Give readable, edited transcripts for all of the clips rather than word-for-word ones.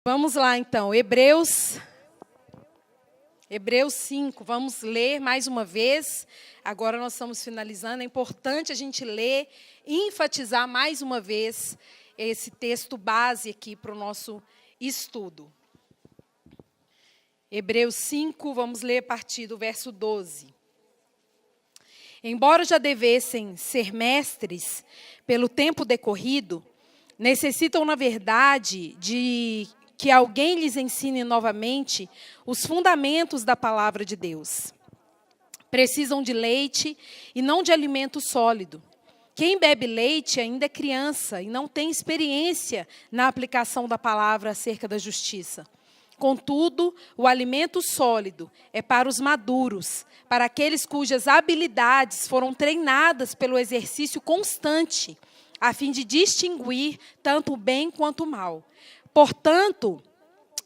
Vamos lá, então, Hebreus 5, vamos ler mais uma vez. Agora nós estamos finalizando, é importante a gente ler e enfatizar mais uma vez esse texto base aqui para o nosso estudo. Hebreus 5, vamos ler a partir do verso 12. Embora já devessem ser mestres pelo tempo decorrido, necessitam, na verdade, de que alguém lhes ensine novamente os fundamentos da palavra de Deus. Precisam de leite e não de alimento sólido. Quem bebe leite ainda é criança e não tem experiência na aplicação da palavra acerca da justiça. Contudo, o alimento sólido é para os maduros, para aqueles cujas habilidades foram treinadas pelo exercício constante, a fim de distinguir tanto o bem quanto o mal. Portanto,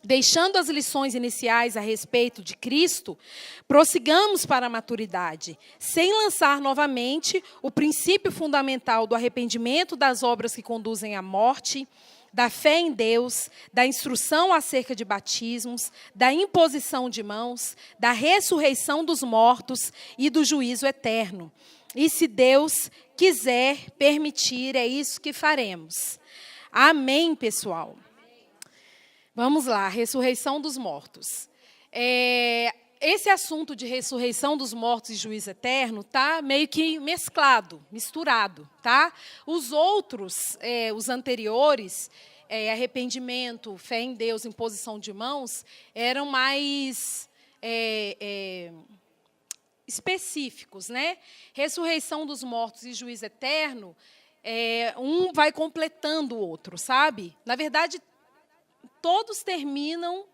deixando as lições iniciais a respeito de Cristo, prossigamos para a maturidade, sem lançar novamente o princípio fundamental do arrependimento das obras que conduzem à morte, da fé em Deus, da instrução acerca de batismos, da imposição de mãos, da ressurreição dos mortos e do juízo eterno. E se Deus quiser permitir, é isso que faremos. Amém, pessoal? Vamos lá, ressurreição dos mortos. Esse assunto de ressurreição dos mortos e juízo eterno está meio que mesclado, misturado, tá? Os outros, os anteriores, arrependimento, fé em Deus, imposição de mãos, eram mais específicos, né? Ressurreição dos mortos e juízo eterno, um vai completando o outro, sabe? Na verdade, todos terminam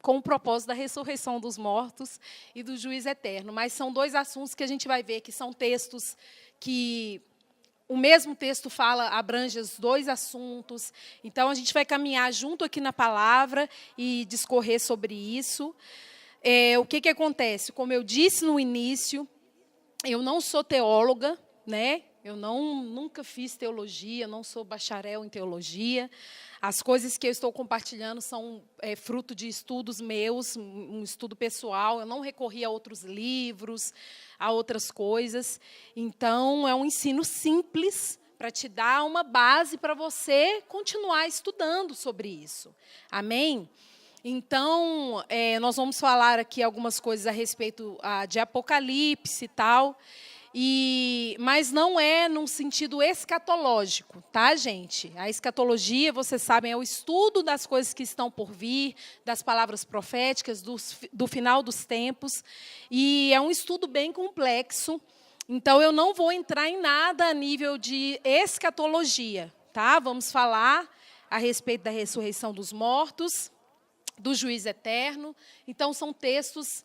com o propósito da ressurreição dos mortos e do juízo eterno. Mas são dois assuntos que a gente vai ver que são textos que o mesmo texto fala, abrange os dois assuntos. Então, a gente vai caminhar junto aqui na palavra e discorrer sobre isso. O que acontece? Como eu disse no início, eu não sou teóloga, né? Eu nunca fiz teologia, não sou bacharel em teologia. As coisas que eu estou compartilhando são fruto de estudos meus, um estudo pessoal. Eu não recorri a outros livros, a outras coisas. Então, é um ensino simples para te dar uma base para você continuar estudando sobre isso. Amém? Então, nós vamos falar aqui algumas coisas a respeito de Apocalipse e tal. Mas não é num sentido escatológico, tá, gente? A escatologia, vocês sabem, é o estudo das coisas que estão por vir, das palavras proféticas, do final dos tempos. E é um estudo bem complexo. Então, eu não vou entrar em nada a nível de escatologia, tá? Vamos falar a respeito da ressurreição dos mortos, do juízo eterno. Então, são textos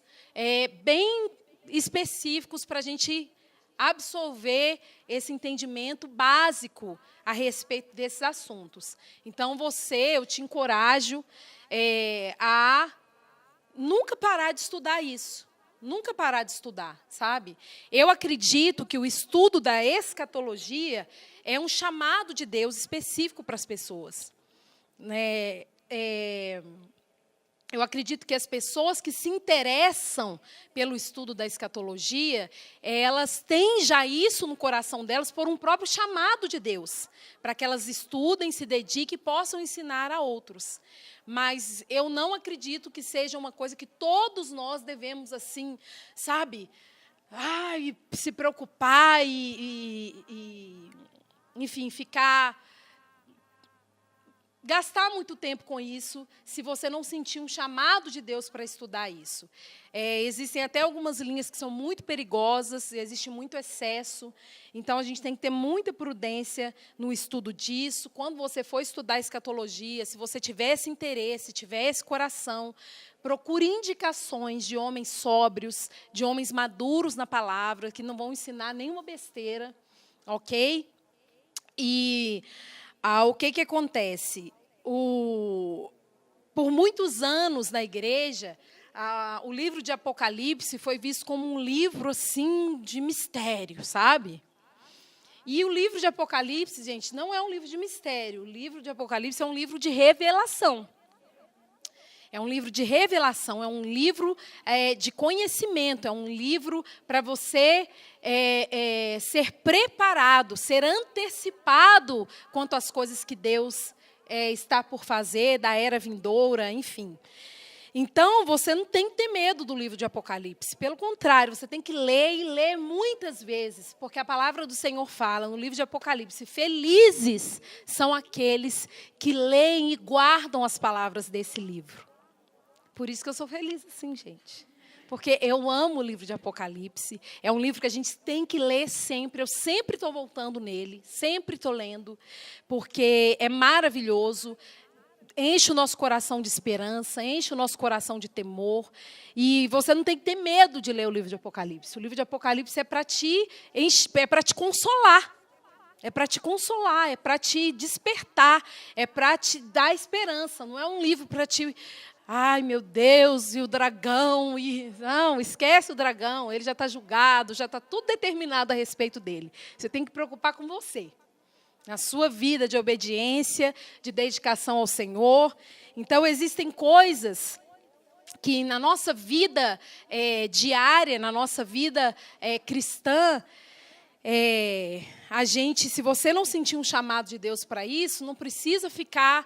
bem específicos para a gente absorver esse entendimento básico a respeito desses assuntos. Então, eu te encorajo a nunca parar de estudar isso. Nunca parar de estudar, sabe? Eu acredito que o estudo da escatologia é um chamado de Deus específico para as pessoas. Eu acredito que as pessoas que se interessam pelo estudo da escatologia, elas têm já isso no coração delas por um próprio chamado de Deus, para que elas estudem, se dediquem e possam ensinar a outros. Mas eu não acredito que seja uma coisa que todos nós devemos, assim, sabe, se preocupar enfim, gastar muito tempo com isso, se você não sentir um chamado de Deus para estudar isso. Existem até algumas linhas que são muito perigosas, existe muito excesso, então a gente tem que ter muita prudência no estudo disso. Quando você for estudar escatologia, se você tiver esse interesse, tiver esse coração, procure indicações de homens sóbrios, de homens maduros na palavra, que não vão ensinar nenhuma besteira, ok? E o que acontece? Por muitos anos na igreja, o livro de Apocalipse foi visto como um livro assim, de mistério, sabe? E o livro de Apocalipse, gente, não é um livro de mistério. O livro de Apocalipse é um livro de revelação. É um livro de revelação, é um livro de conhecimento, é um livro para você ser preparado, ser antecipado quanto às coisas que Deus está por fazer, da era vindoura, enfim. Então, você não tem que ter medo do livro de Apocalipse. Pelo contrário, você tem que ler e ler muitas vezes, porque a palavra do Senhor fala no livro de Apocalipse: felizes são aqueles que leem e guardam as palavras desse livro. Por isso que eu sou feliz assim, gente. Porque eu amo o livro de Apocalipse. É um livro que a gente tem que ler sempre. Eu sempre estou voltando nele, sempre estou lendo, porque é maravilhoso. Enche o nosso coração de esperança, enche o nosso coração de temor. E você não tem que ter medo de ler o livro de Apocalipse. O livro de Apocalipse é para te consolar. É para te consolar, é para te despertar, é para te dar esperança. Não é um livro para te... Ai, meu Deus, e o dragão. Não, esquece o dragão, ele já está julgado, já está tudo determinado a respeito dele. Você tem que preocupar com você. Na sua vida de obediência, de dedicação ao Senhor. Então, existem coisas que na nossa vida diária, na nossa vida cristã, a gente, se você não sentir um chamado de Deus para isso, não precisa ficar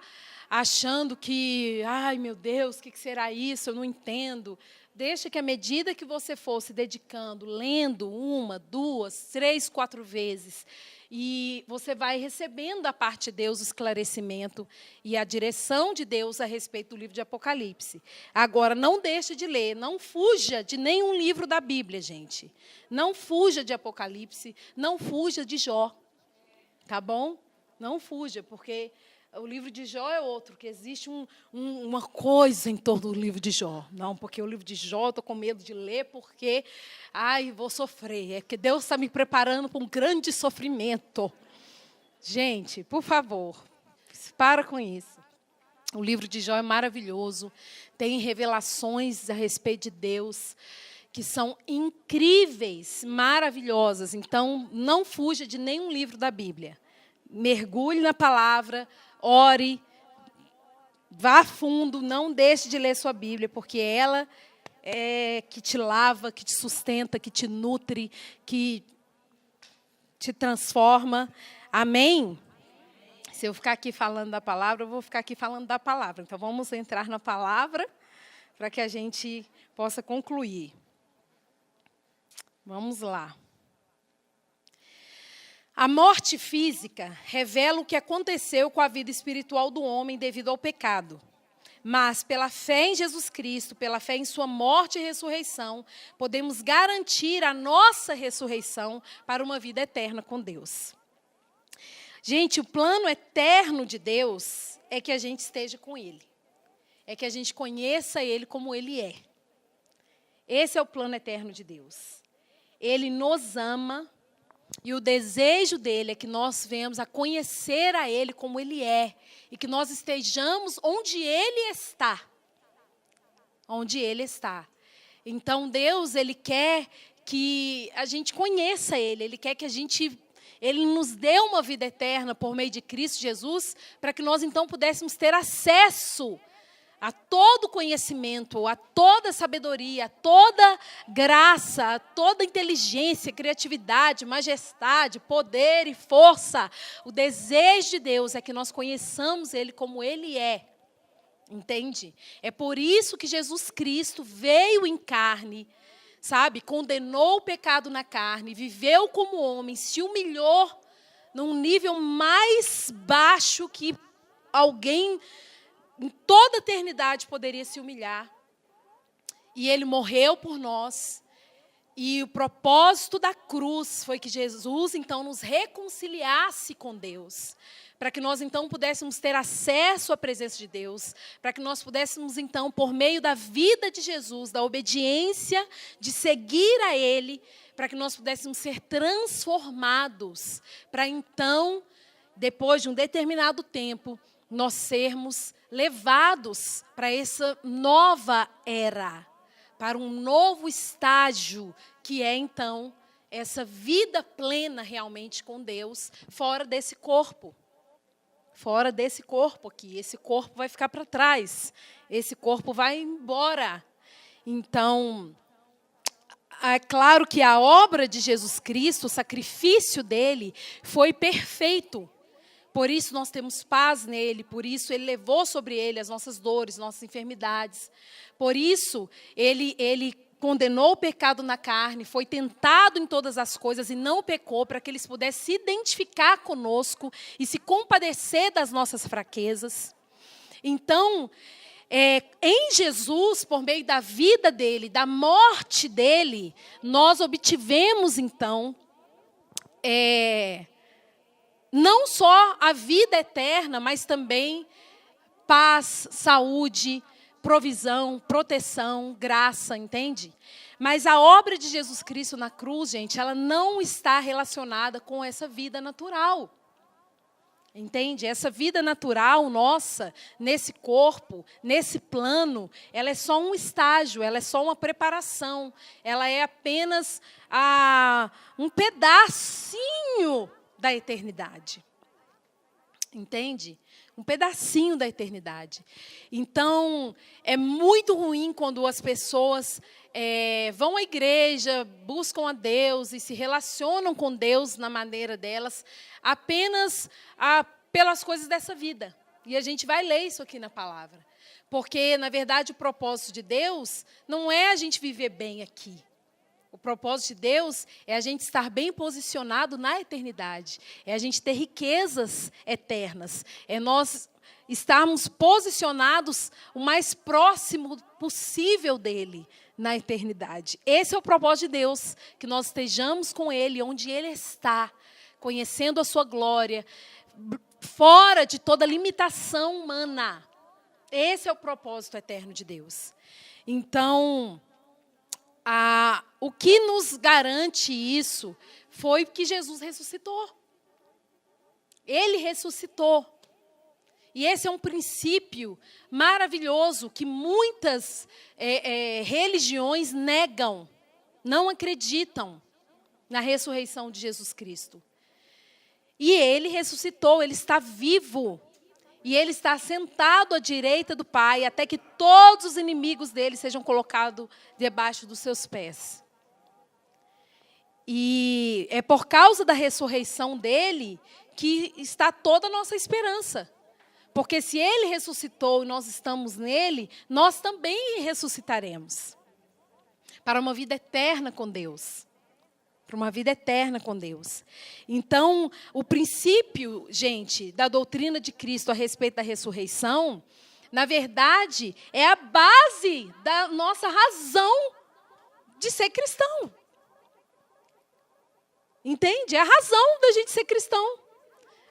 achando que, ai meu Deus, o que será isso? Eu não entendo. Deixa que à medida que você for se dedicando, lendo 1, 2, 3, 4 vezes, e você vai recebendo da parte de Deus o esclarecimento e a direção de Deus a respeito do livro de Apocalipse. Agora, não deixe de ler, não fuja de nenhum livro da Bíblia, gente. Não fuja de Apocalipse, não fuja de Jó, tá bom? Não fuja, porque o livro de Jó é outro, que existe uma coisa em torno do livro de Jó. Não, porque o livro de Jó eu estou com medo de ler, porque, vou sofrer. É que Deus está me preparando para um grande sofrimento. Gente, por favor, para com isso. O livro de Jó é maravilhoso, tem revelações a respeito de Deus, que são incríveis, maravilhosas. Então, não fuja de nenhum livro da Bíblia. Mergulhe na palavra, ore, vá a fundo, não deixe de ler sua Bíblia, porque ela é que te lava, que te sustenta, que te nutre, que te transforma. Amém? Se eu ficar aqui falando da palavra, eu vou ficar aqui falando da palavra. Então, vamos entrar na palavra para que a gente possa concluir. Vamos lá. A morte física revela o que aconteceu com a vida espiritual do homem devido ao pecado. Mas, pela fé em Jesus Cristo, pela fé em sua morte e ressurreição, podemos garantir a nossa ressurreição para uma vida eterna com Deus. Gente, o plano eterno de Deus é que a gente esteja com Ele. É que a gente conheça Ele como Ele é. Esse é o plano eterno de Deus. Ele nos ama. E o desejo dele é que nós venhamos a conhecer a Ele como Ele é. E que nós estejamos onde Ele está. Onde Ele está. Então, Deus, Ele quer que a gente conheça Ele. Ele quer que Ele nos dê uma vida eterna por meio de Cristo Jesus, para que nós, então, pudéssemos ter acesso a todo conhecimento, a toda sabedoria, a toda graça, a toda inteligência, criatividade, majestade, poder e força. O desejo de Deus é que nós conheçamos Ele como Ele é. Entende? É por isso que Jesus Cristo veio em carne, sabe? Condenou o pecado na carne, viveu como homem, se humilhou num nível mais baixo que alguém em toda a eternidade poderia se humilhar. E Ele morreu por nós. E o propósito da cruz foi que Jesus, então, nos reconciliasse com Deus. Para que nós, então, pudéssemos ter acesso à presença de Deus. Para que nós pudéssemos, então, por meio da vida de Jesus, da obediência, de seguir a Ele, para que nós pudéssemos ser transformados. Para, então, depois de um determinado tempo, nós sermos levados para essa nova era, para um novo estágio, que é, então, essa vida plena realmente com Deus fora desse corpo. Fora desse corpo aqui. Esse corpo vai ficar para trás. Esse corpo vai embora. Então, é claro que a obra de Jesus Cristo, o sacrifício dele, foi perfeito. Por isso nós temos paz nele, por isso ele levou sobre ele as nossas dores, nossas enfermidades. Por isso ele condenou o pecado na carne, foi tentado em todas as coisas e não pecou, para que eles pudessem se identificar conosco e se compadecer das nossas fraquezas. Então, em Jesus, por meio da vida dele, da morte dele, nós obtivemos, então, não só a vida eterna, mas também paz, saúde, provisão, proteção, graça, entende? Mas a obra de Jesus Cristo na cruz, gente, ela não está relacionada com essa vida natural. Entende? Essa vida natural nossa, nesse corpo, nesse plano, ela é só um estágio, ela é só uma preparação. Ela é apenas um pedacinho da eternidade. Entende? Um pedacinho da eternidade. Então, é muito ruim quando as pessoas vão à igreja, buscam a Deus e se relacionam com Deus na maneira delas, apenas pelas coisas dessa vida. E a gente vai ler isso aqui na palavra. Porque, na verdade, o propósito de Deus não é a gente viver bem aqui. O propósito de Deus é a gente estar bem posicionado na eternidade. É a gente ter riquezas eternas. É nós estarmos posicionados o mais próximo possível dele na eternidade. Esse é o propósito de Deus, que nós estejamos com ele, onde ele está, conhecendo a sua glória, fora de toda limitação humana. Esse é o propósito eterno de Deus. Então, o que nos garante isso foi que Jesus ressuscitou. Ele ressuscitou. E esse é um princípio maravilhoso que muitas religiões negam, não acreditam na ressurreição de Jesus Cristo. E ele ressuscitou, ele está vivo. E ele está sentado à direita do Pai, até que todos os inimigos dele sejam colocados debaixo dos seus pés. E é por causa da ressurreição dele que está toda a nossa esperança. Porque se ele ressuscitou e nós estamos nele, nós também ressuscitaremos. Para uma vida eterna com Deus. Para uma vida eterna com Deus. Então, o princípio, gente, da doutrina de Cristo a respeito da ressurreição, na verdade, é a base da nossa razão de ser cristão. Entende? É a razão da gente ser cristão.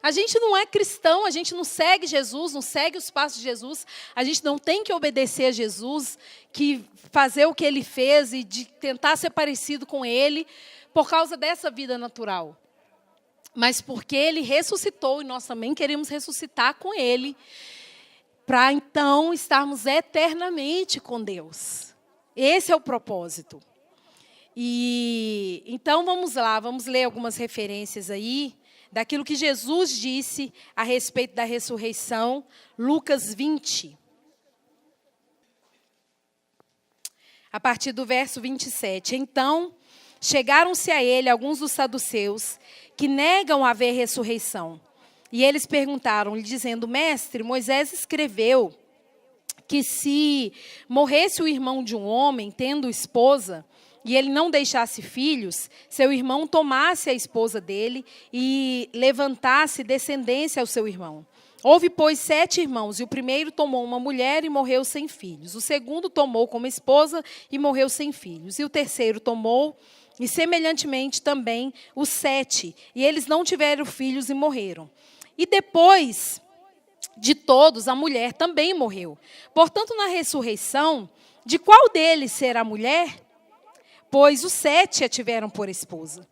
A gente não é cristão, a gente não segue Jesus, não segue os passos de Jesus. A gente não tem que obedecer a Jesus, que fazer o que ele fez e de tentar ser parecido com ele, por causa dessa vida natural. Mas porque ele ressuscitou e nós também queremos ressuscitar com ele, para então estarmos eternamente com Deus. Esse é o propósito. E então vamos lá, vamos ler algumas referências aí, daquilo que Jesus disse a respeito da ressurreição, Lucas 20. A partir do verso 27. Então, chegaram-se a ele alguns dos saduceus, que negam haver ressurreição. E eles perguntaram-lhe, dizendo, mestre, Moisés escreveu que se morresse o irmão de um homem, tendo esposa, e ele não deixasse filhos, seu irmão tomasse a esposa dele e levantasse descendência ao seu irmão. Houve, pois, 7 irmãos, e o primeiro tomou uma mulher e morreu sem filhos. O segundo tomou como esposa e morreu sem filhos. E o terceiro tomou, e semelhantemente também, os 7. E eles não tiveram filhos e morreram. E depois de todos, a mulher também morreu. Portanto, na ressurreição, de qual deles será a mulher? Pois os 7 a tiveram por esposa.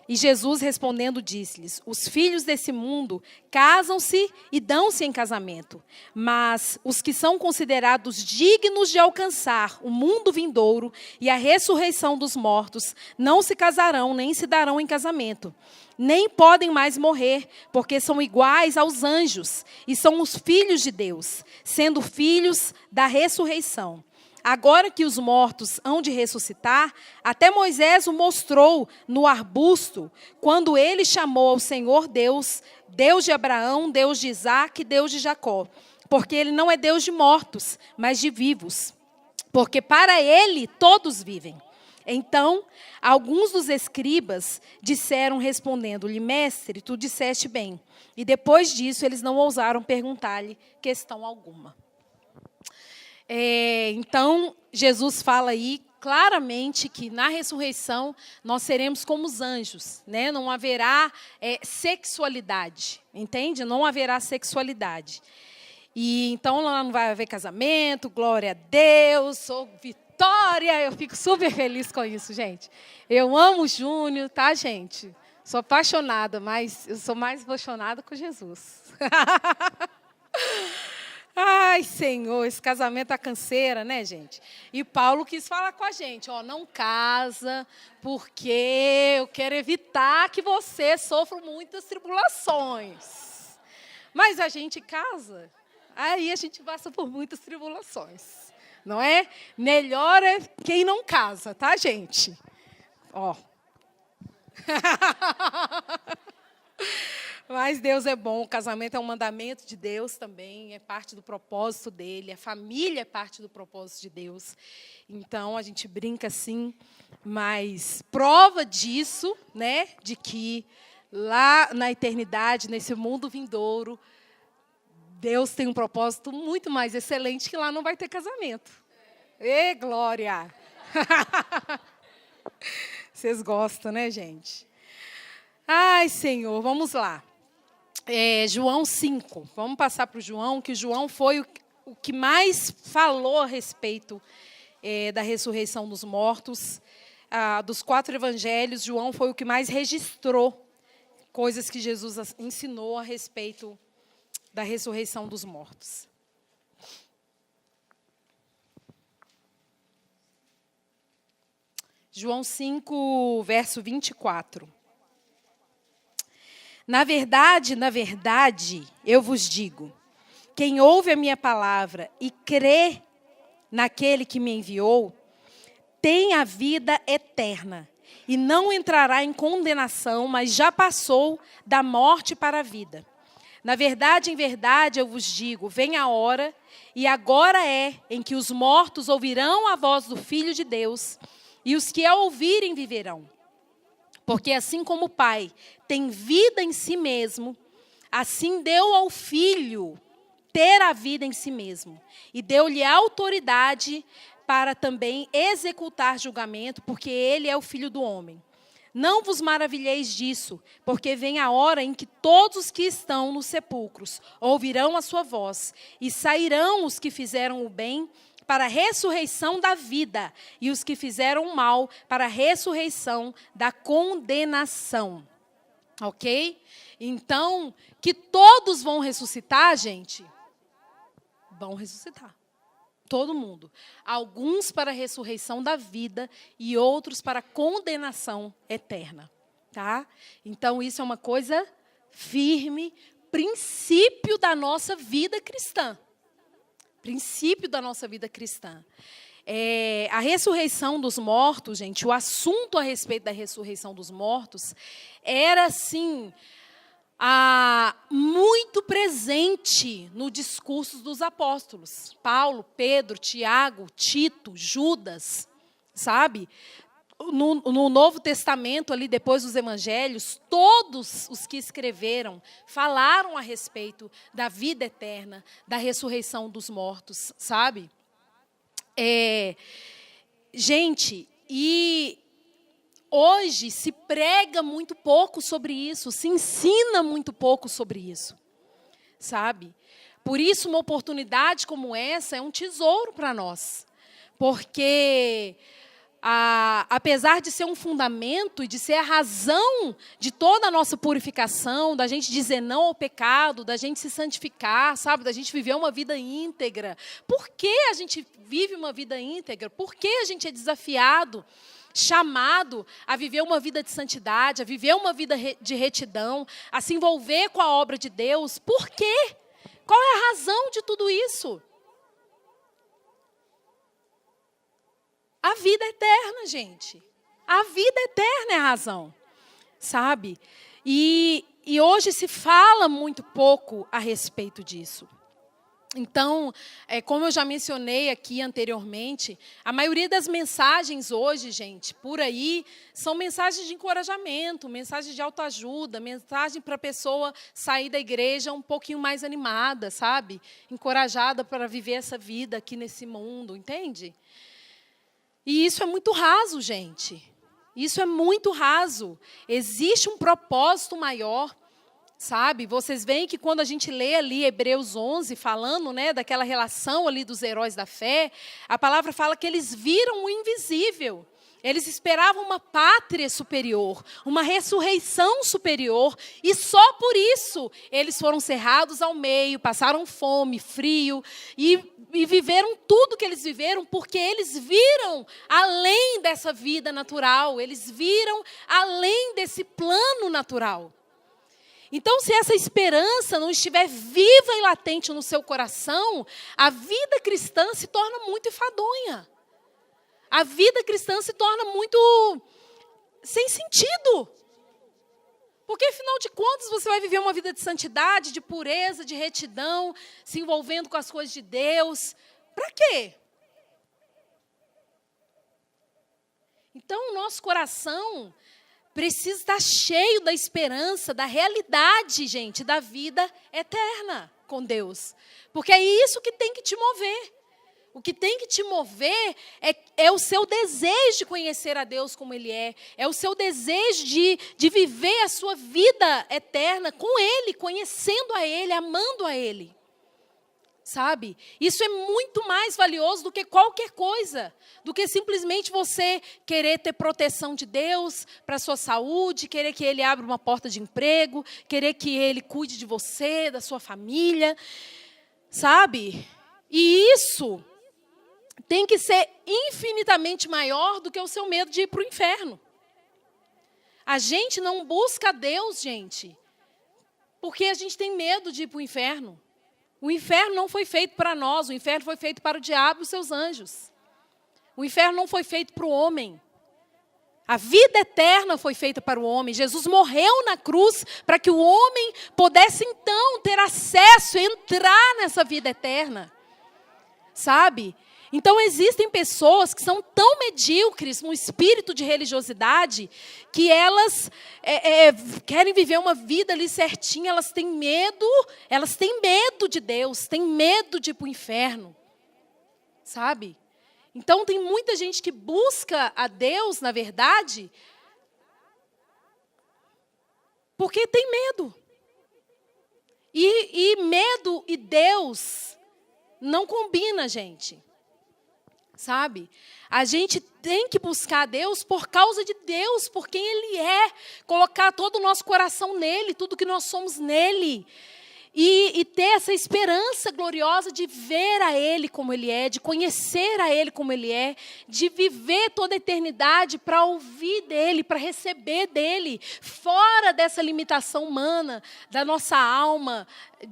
E Jesus respondendo disse-lhes: os filhos desse mundo casam-se e dão-se em casamento, mas os que são considerados dignos de alcançar o mundo vindouro e a ressurreição dos mortos não se casarão nem se darão em casamento, nem podem mais morrer, porque são iguais aos anjos e são os filhos de Deus, sendo filhos da ressurreição. Agora que os mortos hão de ressuscitar, até Moisés o mostrou no arbusto, quando ele chamou ao Senhor Deus, Deus de Abraão, Deus de Isaque, Deus de Jacó. Porque ele não é Deus de mortos, mas de vivos. Porque para ele todos vivem. Então, alguns dos escribas disseram, respondendo-lhe: mestre, tu disseste bem. E depois disso, eles não ousaram perguntar-lhe questão alguma. Então, Jesus fala aí claramente que na ressurreição nós seremos como os anjos, né? Não haverá sexualidade, entende? Não haverá sexualidade. E então lá não vai haver casamento, glória a Deus, sou vitória, eu fico super feliz com isso, gente. Eu amo o Júnior, tá, gente? Sou apaixonada, mas eu sou mais apaixonada com Jesus. Ai, Senhor, esse casamento é canseira, né, gente? E Paulo quis falar com a gente, ó, não casa, porque eu quero evitar que você sofra muitas tribulações. Mas a gente casa, aí a gente passa por muitas tribulações, não é? Melhor é quem não casa, tá, gente? Ó. Mas Deus é bom, o casamento é um mandamento de Deus também, é parte do propósito dele, a família é parte do propósito de Deus. Então, a gente brinca assim, mas prova disso, né, de que lá na eternidade, nesse mundo vindouro, Deus tem um propósito muito mais excelente, que lá não vai ter casamento. Ê, glória! Vocês gostam, né, gente? Ai, Senhor, vamos lá. João 5. Vamos passar para o João, que o João foi o que mais falou a respeito da ressurreição dos mortos. Dos 4 evangelhos, João foi o que mais registrou coisas que Jesus ensinou a respeito da ressurreição dos mortos. João 5, verso 24. Na verdade, eu vos digo, quem ouve a minha palavra e crê naquele que me enviou, tem a vida eterna e não entrará em condenação, mas já passou da morte para a vida. Na verdade, em verdade, eu vos digo, vem a hora, e agora é, em que os mortos ouvirão a voz do Filho de Deus, e os que a ouvirem viverão. Porque assim como o Pai tem vida em si mesmo, assim deu ao Filho ter a vida em si mesmo. E deu-lhe autoridade para também executar julgamento, porque ele é o Filho do homem. Não vos maravilheis disso, porque vem a hora em que todos os que estão nos sepulcros ouvirão a sua voz, e sairão os que fizeram o bem para a ressurreição da vida, e os que fizeram o mal para a ressurreição da condenação. Ok? Então, que todos vão ressuscitar, gente? Vão ressuscitar. Todo mundo. Alguns para a ressurreição da vida e outros para a condenação eterna. Tá? Então, isso é uma coisa firme, princípio da nossa vida cristã. Princípio da nossa vida cristã. A ressurreição dos mortos, gente, o assunto a respeito da ressurreição dos mortos era, assim, muito presente no discurso dos apóstolos. Paulo, Pedro, Tiago, Tito, Judas, sabe? No Novo Testamento, ali depois dos evangelhos, todos os que escreveram falaram a respeito da vida eterna, da ressurreição dos mortos, sabe? Gente, e hoje se prega muito pouco sobre isso, se ensina muito pouco sobre isso, sabe? Por isso, uma oportunidade como essa é um tesouro para nós, porque apesar de ser um fundamento e de ser a razão de toda a nossa purificação, da gente dizer não ao pecado, da gente se santificar, sabe? Da gente viver uma vida íntegra. Por que a gente vive uma vida íntegra? Por que a gente é desafiado, chamado a viver uma vida de santidade, a viver uma vida de retidão, a se envolver com a obra de Deus? Por quê? Qual é a razão de tudo isso? A vida eterna, gente. A vida eterna é a razão, sabe? E hoje se fala muito pouco a respeito disso. Então, como eu já mencionei aqui anteriormente, a maioria das mensagens hoje, gente, por aí, são mensagens de encorajamento, mensagens de autoajuda, mensagem para a pessoa sair da igreja um pouquinho mais animada, sabe? Encorajada para viver essa vida aqui nesse mundo, entende? E isso é muito raso, gente. Isso é muito raso. Existe um propósito maior, sabe? Vocês veem que quando a gente lê ali Hebreus 11, falando, né, daquela relação ali dos heróis da fé, a palavra fala que eles viram o invisível. Eles esperavam uma pátria superior, uma ressurreição superior, e só por isso eles foram cerrados ao meio, passaram fome, frio, e viveram tudo que eles viveram, porque eles viram além dessa vida natural, eles viram além desse plano natural. Então, se essa esperança não estiver viva e latente no seu coração, a vida cristã se torna muito enfadonha. A vida cristã se torna muito sem sentido. Porque, afinal de contas, você vai viver uma vida de santidade, de pureza, de retidão, se envolvendo com as coisas de Deus. Para quê? Então, o nosso coração precisa estar cheio da esperança, da realidade, gente, da vida eterna com Deus. Porque é isso que tem que te mover. O que tem que te mover é o seu desejo de conhecer a Deus como Ele é o seu desejo de viver a sua vida eterna com Ele, conhecendo a Ele, amando a Ele. Sabe? Isso é muito mais valioso do que qualquer coisa, do que simplesmente você querer ter proteção de Deus para a sua saúde, querer que Ele abra uma porta de emprego, querer que Ele cuide de você, da sua família, sabe? E isso tem que ser infinitamente maior do que o seu medo de ir para o inferno. A gente não busca Deus, gente, porque a gente tem medo de ir para o inferno. O inferno não foi feito para nós, o inferno foi feito para o diabo e os seus anjos. O inferno não foi feito para o homem. A vida eterna foi feita para o homem. Jesus morreu na cruz para que o homem pudesse então ter acesso, entrar nessa vida eterna. Sabe? Então, existem pessoas que são tão medíocres no espírito de religiosidade que elas querem viver uma vida ali certinha, elas têm medo de Deus, têm medo de ir para o inferno, sabe? Então, tem muita gente que busca a Deus, na verdade, porque tem medo. E medo e Deus não combina, gente. Sabe? A gente tem que buscar a Deus por causa de Deus, por quem Ele é. Colocar todo o nosso coração nele, tudo que nós somos nele. E ter essa esperança gloriosa de ver a Ele como Ele é, de conhecer a Ele como Ele é, de viver toda a eternidade para ouvir dEle, para receber dEle, fora dessa limitação humana, da nossa alma,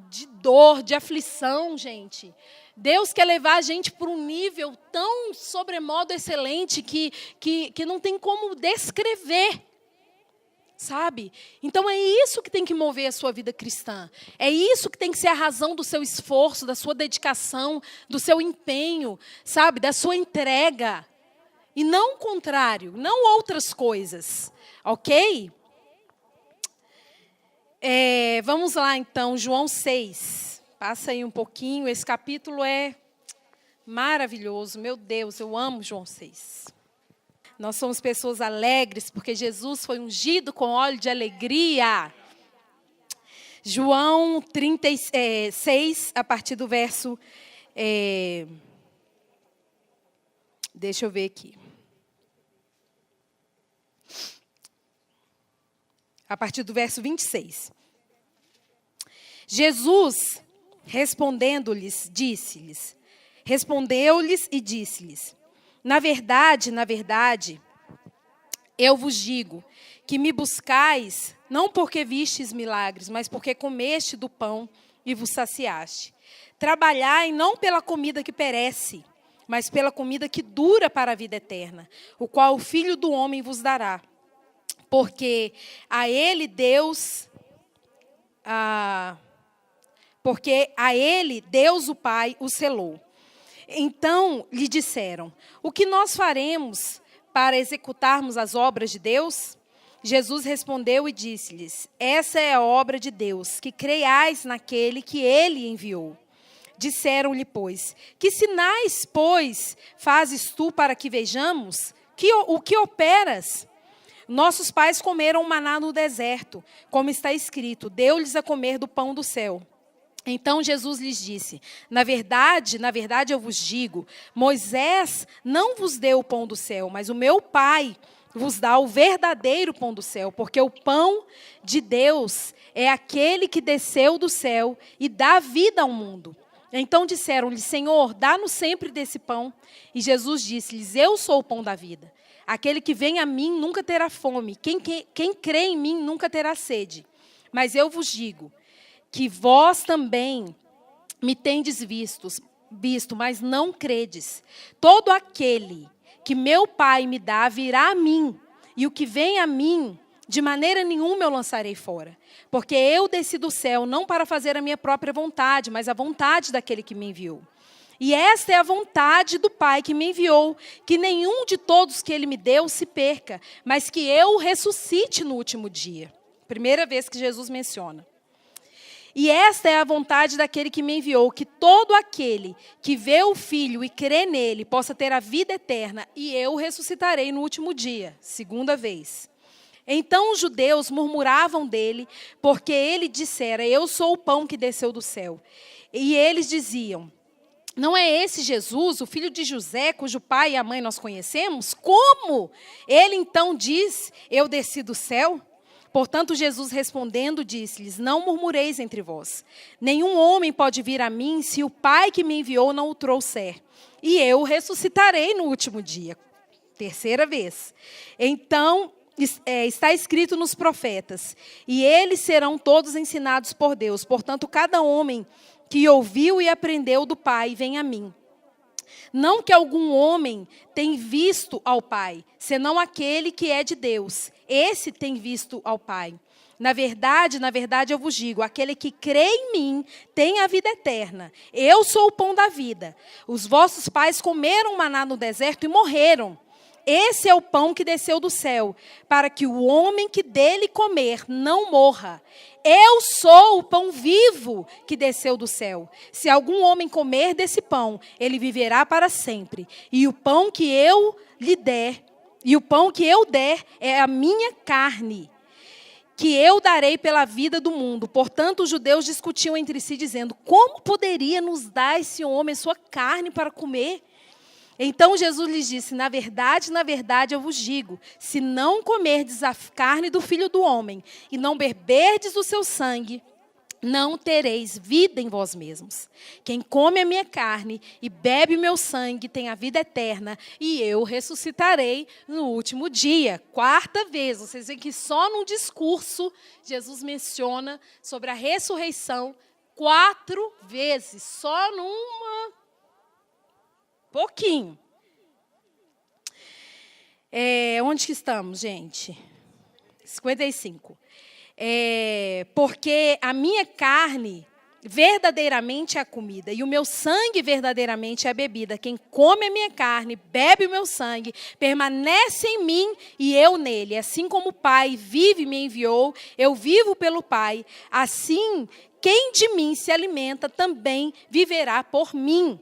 de dor, de aflição, gente. Deus quer levar a gente para um nível tão sobremodo excelente que não tem como descrever, sabe? Então é isso que tem que mover a sua vida cristã. É isso que tem que ser a razão do seu esforço, da sua dedicação, do seu empenho, sabe? Da sua entrega. E não o contrário, não outras coisas, ok? Vamos lá então, João 6. Passa aí um pouquinho, esse capítulo é maravilhoso. Meu Deus, eu amo João 6. Nós somos pessoas alegres porque Jesus foi ungido com óleo de alegria. João 36, a partir do verso... deixa eu ver aqui. a partir do verso 26. Jesus, respondeu-lhes e disse-lhes: na verdade, eu vos digo que me buscais, não porque vistes milagres, mas porque comeste do pão e vos saciaste. Trabalhai não pela comida que perece, mas pela comida que dura para a vida eterna, o qual o Filho do Homem vos dará. Porque a ele Deus o Pai o selou. Então lhe disseram: o que nós faremos para executarmos as obras de Deus? Jesus respondeu e disse-lhes: essa é a obra de Deus, que creiais naquele que ele enviou. Disseram-lhe, pois: que sinais, pois, fazes tu para que vejamos? O que operas? Nossos pais comeram maná no deserto, como está escrito: deu-lhes a comer do pão do céu. Então Jesus lhes disse: na verdade eu vos digo, Moisés não vos deu o pão do céu, mas o meu Pai vos dá o verdadeiro pão do céu, porque o pão de Deus é aquele que desceu do céu e dá vida ao mundo. Então disseram-lhe: Senhor, dá-nos sempre desse pão. E Jesus disse-lhes: eu sou o pão da vida. Aquele que vem a mim nunca terá fome. Quem crê em mim nunca terá sede. Mas eu vos digo que vós também me tendes visto, mas não credes. Todo aquele que meu Pai me dá virá a mim, e o que vem a mim, de maneira nenhuma eu lançarei fora. Porque eu desci do céu não para fazer a minha própria vontade, mas a vontade daquele que me enviou. E esta é a vontade do Pai que me enviou, que nenhum de todos que ele me deu se perca, mas que eu ressuscite no último dia. Primeira vez que Jesus menciona. E esta é a vontade daquele que me enviou, que todo aquele que vê o Filho e crê nele possa ter a vida eterna, e eu ressuscitarei no último dia. Segunda vez. Então os judeus murmuravam dele, porque ele dissera: eu sou o pão que desceu do céu. E eles diziam: não é esse Jesus, o filho de José, cujo pai e a mãe nós conhecemos? Como? Ele então diz: eu desci do céu? Portanto, Jesus respondendo, disse-lhes: não murmureis entre vós. Nenhum homem pode vir a mim se o Pai que me enviou não o trouxer. E eu ressuscitarei no último dia. Terceira vez. Então, está escrito nos profetas: e eles serão todos ensinados por Deus. Portanto, cada homem que ouviu e aprendeu do Pai vem a mim. Não que algum homem tenha visto ao Pai, senão aquele que é de Deus. Esse tem visto ao Pai. Na verdade eu vos digo, aquele que crê em mim tem a vida eterna. Eu sou o pão da vida. Os vossos pais comeram maná no deserto e morreram. Esse é o pão que desceu do céu, para que o homem que dele comer não morra. Eu sou o pão vivo que desceu do céu. Se algum homem comer desse pão, ele viverá para sempre. E o pão que eu der é a minha carne, que eu darei pela vida do mundo. Portanto, os judeus discutiam entre si, dizendo: como poderia nos dar esse homem sua carne para comer? Então Jesus lhes disse: na verdade eu vos digo, se não comerdes a carne do Filho do Homem e não beberdes o seu sangue, não tereis vida em vós mesmos. Quem come a minha carne e bebe o meu sangue tem a vida eterna, e eu ressuscitarei no último dia. Quarta vez, vocês veem que só num discurso Jesus menciona sobre a ressurreição 4 vezes, só numa... pouquinho. Onde que estamos, gente? 55. Porque a minha carne verdadeiramente é a comida, e o meu sangue verdadeiramente é a bebida. Quem come a minha carne, bebe o meu sangue, permanece em mim e eu nele. Assim como o Pai vive e me enviou, eu vivo pelo Pai. Assim, quem de mim se alimenta também viverá por mim.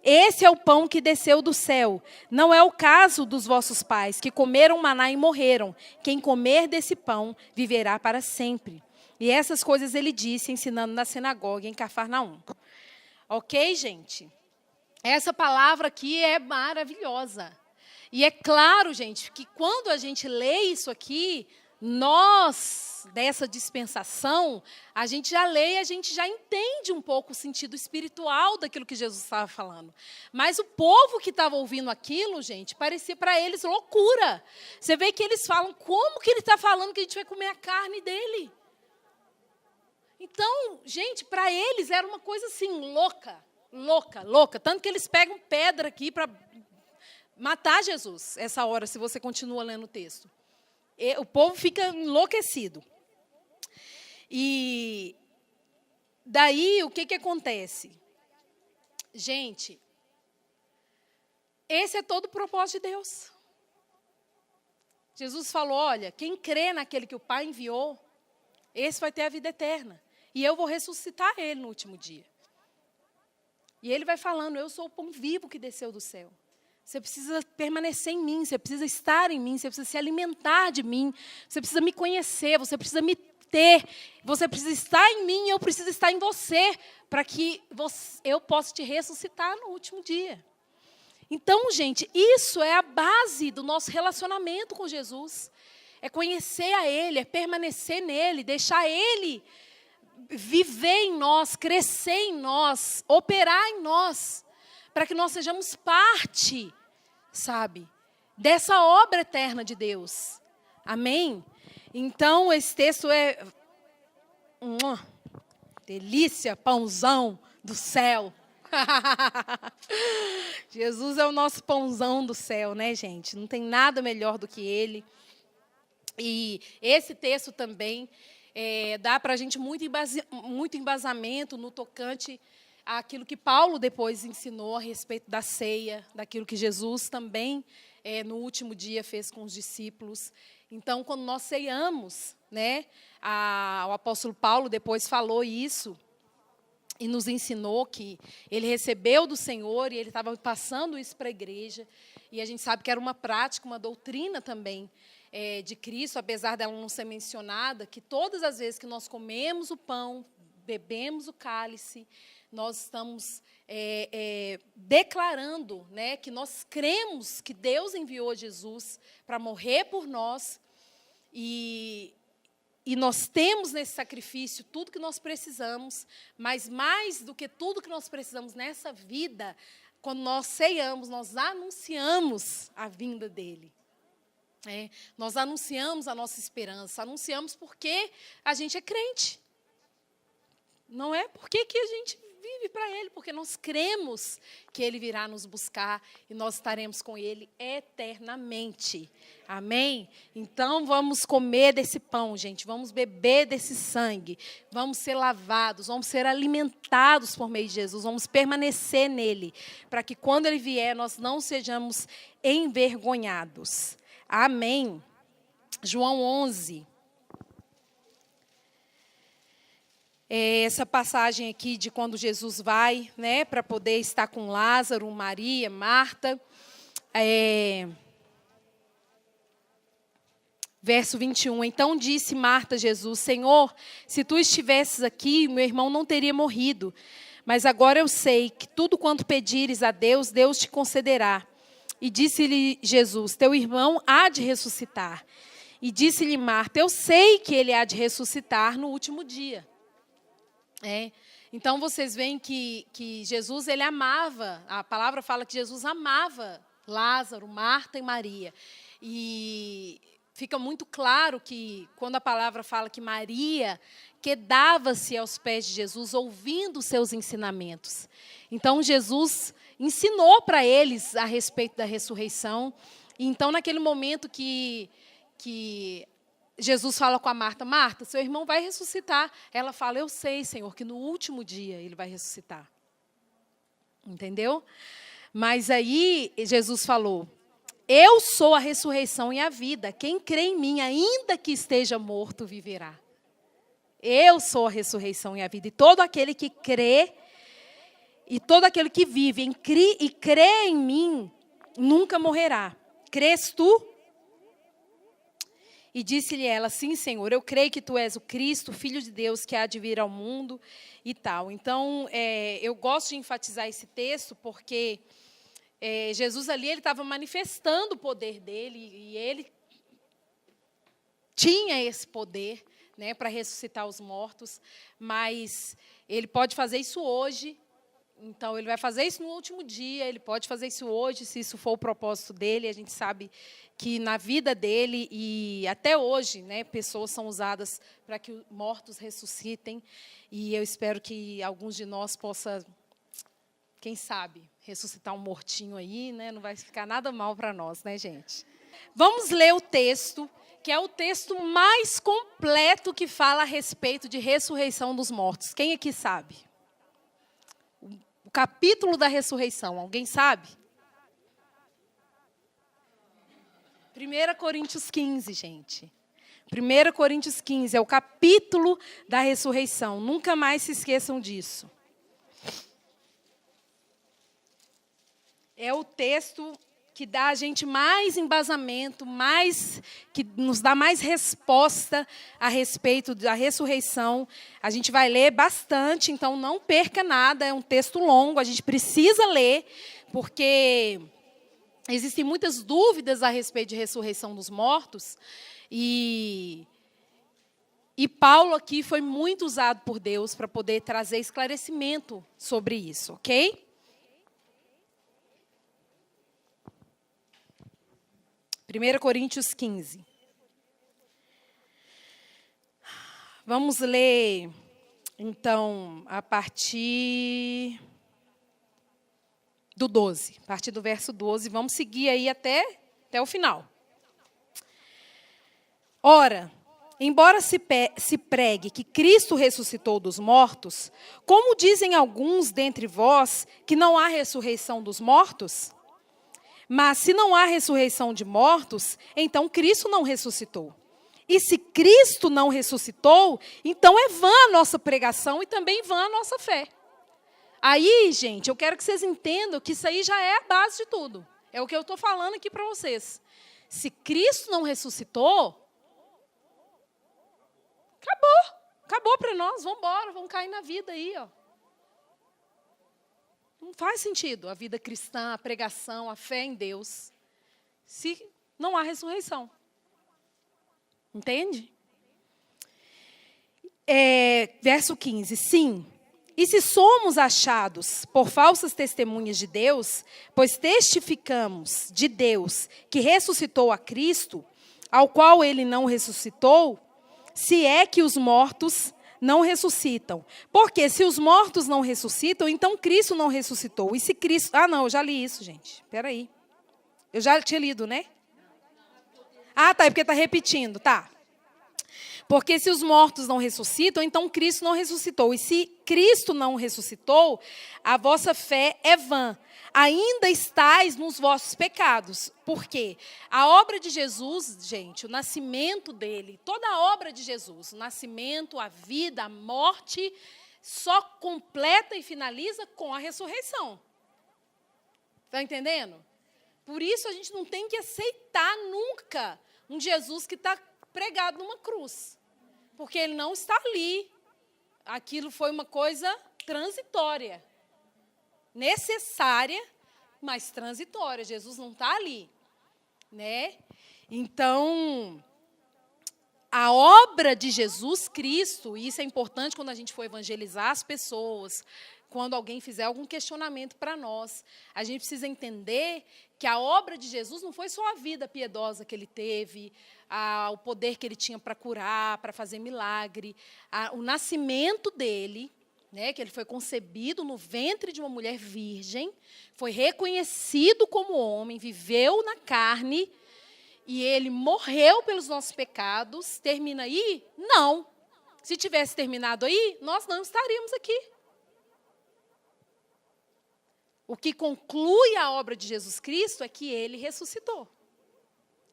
Esse é o pão que desceu do céu. Não é o caso dos vossos pais, que comeram maná e morreram. Quem comer desse pão viverá para sempre. E essas coisas ele disse, ensinando na sinagoga em Cafarnaum. Ok, gente? Essa palavra aqui é maravilhosa. E é claro, gente, que quando a gente lê isso aqui, Nós, dessa dispensação, a gente já lê e a gente já entende um pouco o sentido espiritual daquilo que Jesus estava falando. Mas o povo que estava ouvindo aquilo, gente, parecia para eles loucura. Você vê que eles falam, como que ele está falando que a gente vai comer a carne dele? Então, gente, para eles era uma coisa assim, louca. Tanto que eles pegam pedra aqui para matar Jesus, essa hora, se você continua lendo o texto. O povo fica enlouquecido. E daí, o que acontece? Gente, esse é todo o propósito de Deus. Jesus falou, olha, quem crê naquele que o Pai enviou, esse vai ter a vida eterna. E eu vou ressuscitar ele no último dia. E ele vai falando, eu sou o pão vivo que desceu do céu. Você precisa permanecer em mim, você precisa estar em mim, você precisa se alimentar de mim, você precisa me conhecer, você precisa me ter, você precisa estar em mim e eu preciso estar em você, para que eu possa te ressuscitar no último dia. Então, gente, isso é a base do nosso relacionamento com Jesus. É conhecer a Ele, é permanecer nele, deixar Ele viver em nós, crescer em nós, operar em nós, para que nós sejamos parte, sabe, dessa obra eterna de Deus. Amém? Então, esse texto é delícia, pãozão do céu. Jesus é o nosso pãozão do céu, né, gente? Não tem nada melhor do que Ele. E esse texto também dá para a gente muito embasamento no tocante àquilo que Paulo depois ensinou a respeito da ceia, daquilo que Jesus também, no último dia, fez com os discípulos. Então, quando nós ceiamos, né, o apóstolo Paulo depois falou isso e nos ensinou que ele recebeu do Senhor e ele estava passando isso para a igreja. E a gente sabe que era uma prática, uma doutrina também de Cristo, apesar dela não ser mencionada, que todas as vezes que nós comemos o pão, bebemos o cálice, nós estamos declarando, né, que nós cremos que Deus enviou Jesus para morrer por nós e nós temos nesse sacrifício tudo que nós precisamos, mas mais do que tudo que nós precisamos nessa vida, quando nós ceiamos, nós anunciamos a vinda dele. Nós anunciamos a nossa esperança, anunciamos porque a gente é crente. Não é porque que a gente vive para Ele, porque nós cremos que Ele virá nos buscar e nós estaremos com Ele eternamente. Amém? Então, vamos comer desse pão, gente. Vamos beber desse sangue. Vamos ser lavados, vamos ser alimentados por meio de Jesus. Vamos permanecer nele, para que quando Ele vier, nós não sejamos envergonhados. Amém? João 11. Essa passagem aqui de quando Jesus vai, né, para poder estar com Lázaro, Maria, Marta. Verso 21. Então disse Marta a Jesus, Senhor, se tu estivesses aqui, meu irmão não teria morrido. Mas agora eu sei que tudo quanto pedires a Deus, Deus te concederá. E disse-lhe Jesus, teu irmão há de ressuscitar. E disse-lhe Marta, eu sei que ele há de ressuscitar no último dia. Então, vocês veem que Jesus, ele amava, a palavra fala que Jesus amava Lázaro, Marta e Maria. E fica muito claro que, quando a palavra fala que Maria quedava-se aos pés de Jesus, ouvindo os seus ensinamentos. Então, Jesus ensinou para eles a respeito da ressurreição. E então, naquele momento que Jesus fala com a Marta, Marta, seu irmão vai ressuscitar. Ela fala, eu sei, Senhor, que no último dia ele vai ressuscitar. Entendeu? Mas aí Jesus falou, eu sou a ressurreição e a vida. Quem crê em mim, ainda que esteja morto, viverá. Eu sou a ressurreição e a vida. E todo aquele que crê, e todo aquele que vive e crê em mim, nunca morrerá. Crês tu? E disse-lhe ela, sim, Senhor, eu creio que tu és o Cristo, o Filho de Deus, que há de vir ao mundo e tal. Então, eu gosto de enfatizar esse texto, porque Jesus ali, ele estava manifestando o poder dele, e ele tinha esse poder, né, para ressuscitar os mortos, mas ele pode fazer isso hoje. Então, ele vai fazer isso no último dia, ele pode fazer isso hoje, se isso for o propósito dele. A gente sabe que na vida dele, e até hoje, né, pessoas são usadas para que mortos ressuscitem. E eu espero que alguns de nós possam, quem sabe, ressuscitar um mortinho aí, né? Não vai ficar nada mal para nós, né, gente? Vamos ler o texto, que é o texto mais completo que fala a respeito de ressurreição dos mortos. Quem aqui sabe? O capítulo da ressurreição, alguém sabe? 1 Coríntios 15, gente. 1 Coríntios 15 é o capítulo da ressurreição. Nunca mais se esqueçam disso. É o texto que dá a gente mais embasamento, que nos dá mais resposta a respeito da ressurreição. A gente vai ler bastante, então não perca nada, é um texto longo, a gente precisa ler, porque existem muitas dúvidas a respeito de ressurreição dos mortos, e Paulo aqui foi muito usado por Deus para poder trazer esclarecimento sobre isso, ok? 1 Coríntios 15. Vamos ler, então, a partir do 12. A partir do verso 12. Vamos seguir aí até o final. Ora, embora se pregue que Cristo ressuscitou dos mortos, como dizem alguns dentre vós que não há ressurreição dos mortos? Mas se não há ressurreição de mortos, então Cristo não ressuscitou. E se Cristo não ressuscitou, então é vã a nossa pregação e também vã a nossa fé. Aí, gente, eu quero que vocês entendam que isso aí já é a base de tudo. É o que eu estou falando aqui para vocês. Se Cristo não ressuscitou, acabou. Acabou para nós, vamos embora, vamos cair na vida aí, ó. Não faz sentido a vida cristã, a pregação, a fé em Deus, se não há ressurreição. Entende? Verso 15. Sim, e se somos achados por falsas testemunhas de Deus, pois testificamos de Deus que ressuscitou a Cristo, ao qual ele não ressuscitou, se é que os mortos não ressuscitam. Porque se os mortos não ressuscitam, então Cristo não ressuscitou. E se Cristo... Ah, não, eu já li isso, gente. Espera aí. Eu já tinha lido, né? Ah, tá, é porque está repetindo, tá. Porque se os mortos não ressuscitam, então Cristo não ressuscitou. E se Cristo não ressuscitou, a vossa fé é vã. Ainda estáis nos vossos pecados. Por quê? A obra de Jesus, gente, o nascimento dele, toda a obra de Jesus, o nascimento, a vida, a morte, só completa e finaliza com a ressurreição. Está entendendo? Por isso a gente não tem que aceitar nunca um Jesus que está pregado numa cruz. Porque ele não está ali. Aquilo foi uma coisa transitória. Necessária, mas transitória. Jesus não está ali, né? Então, a obra de Jesus Cristo, e isso é importante quando a gente for evangelizar as pessoas, quando alguém fizer algum questionamento para nós, a gente precisa entender que a obra de Jesus não foi só a vida piedosa que ele teve, o poder que ele tinha para curar, para fazer milagre, o nascimento dele, né, que ele foi concebido no ventre de uma mulher virgem, foi reconhecido como homem, viveu na carne, e ele morreu pelos nossos pecados. Termina aí? Não. Se tivesse terminado aí, nós não estaríamos aqui. O que conclui a obra de Jesus Cristo é que ele ressuscitou.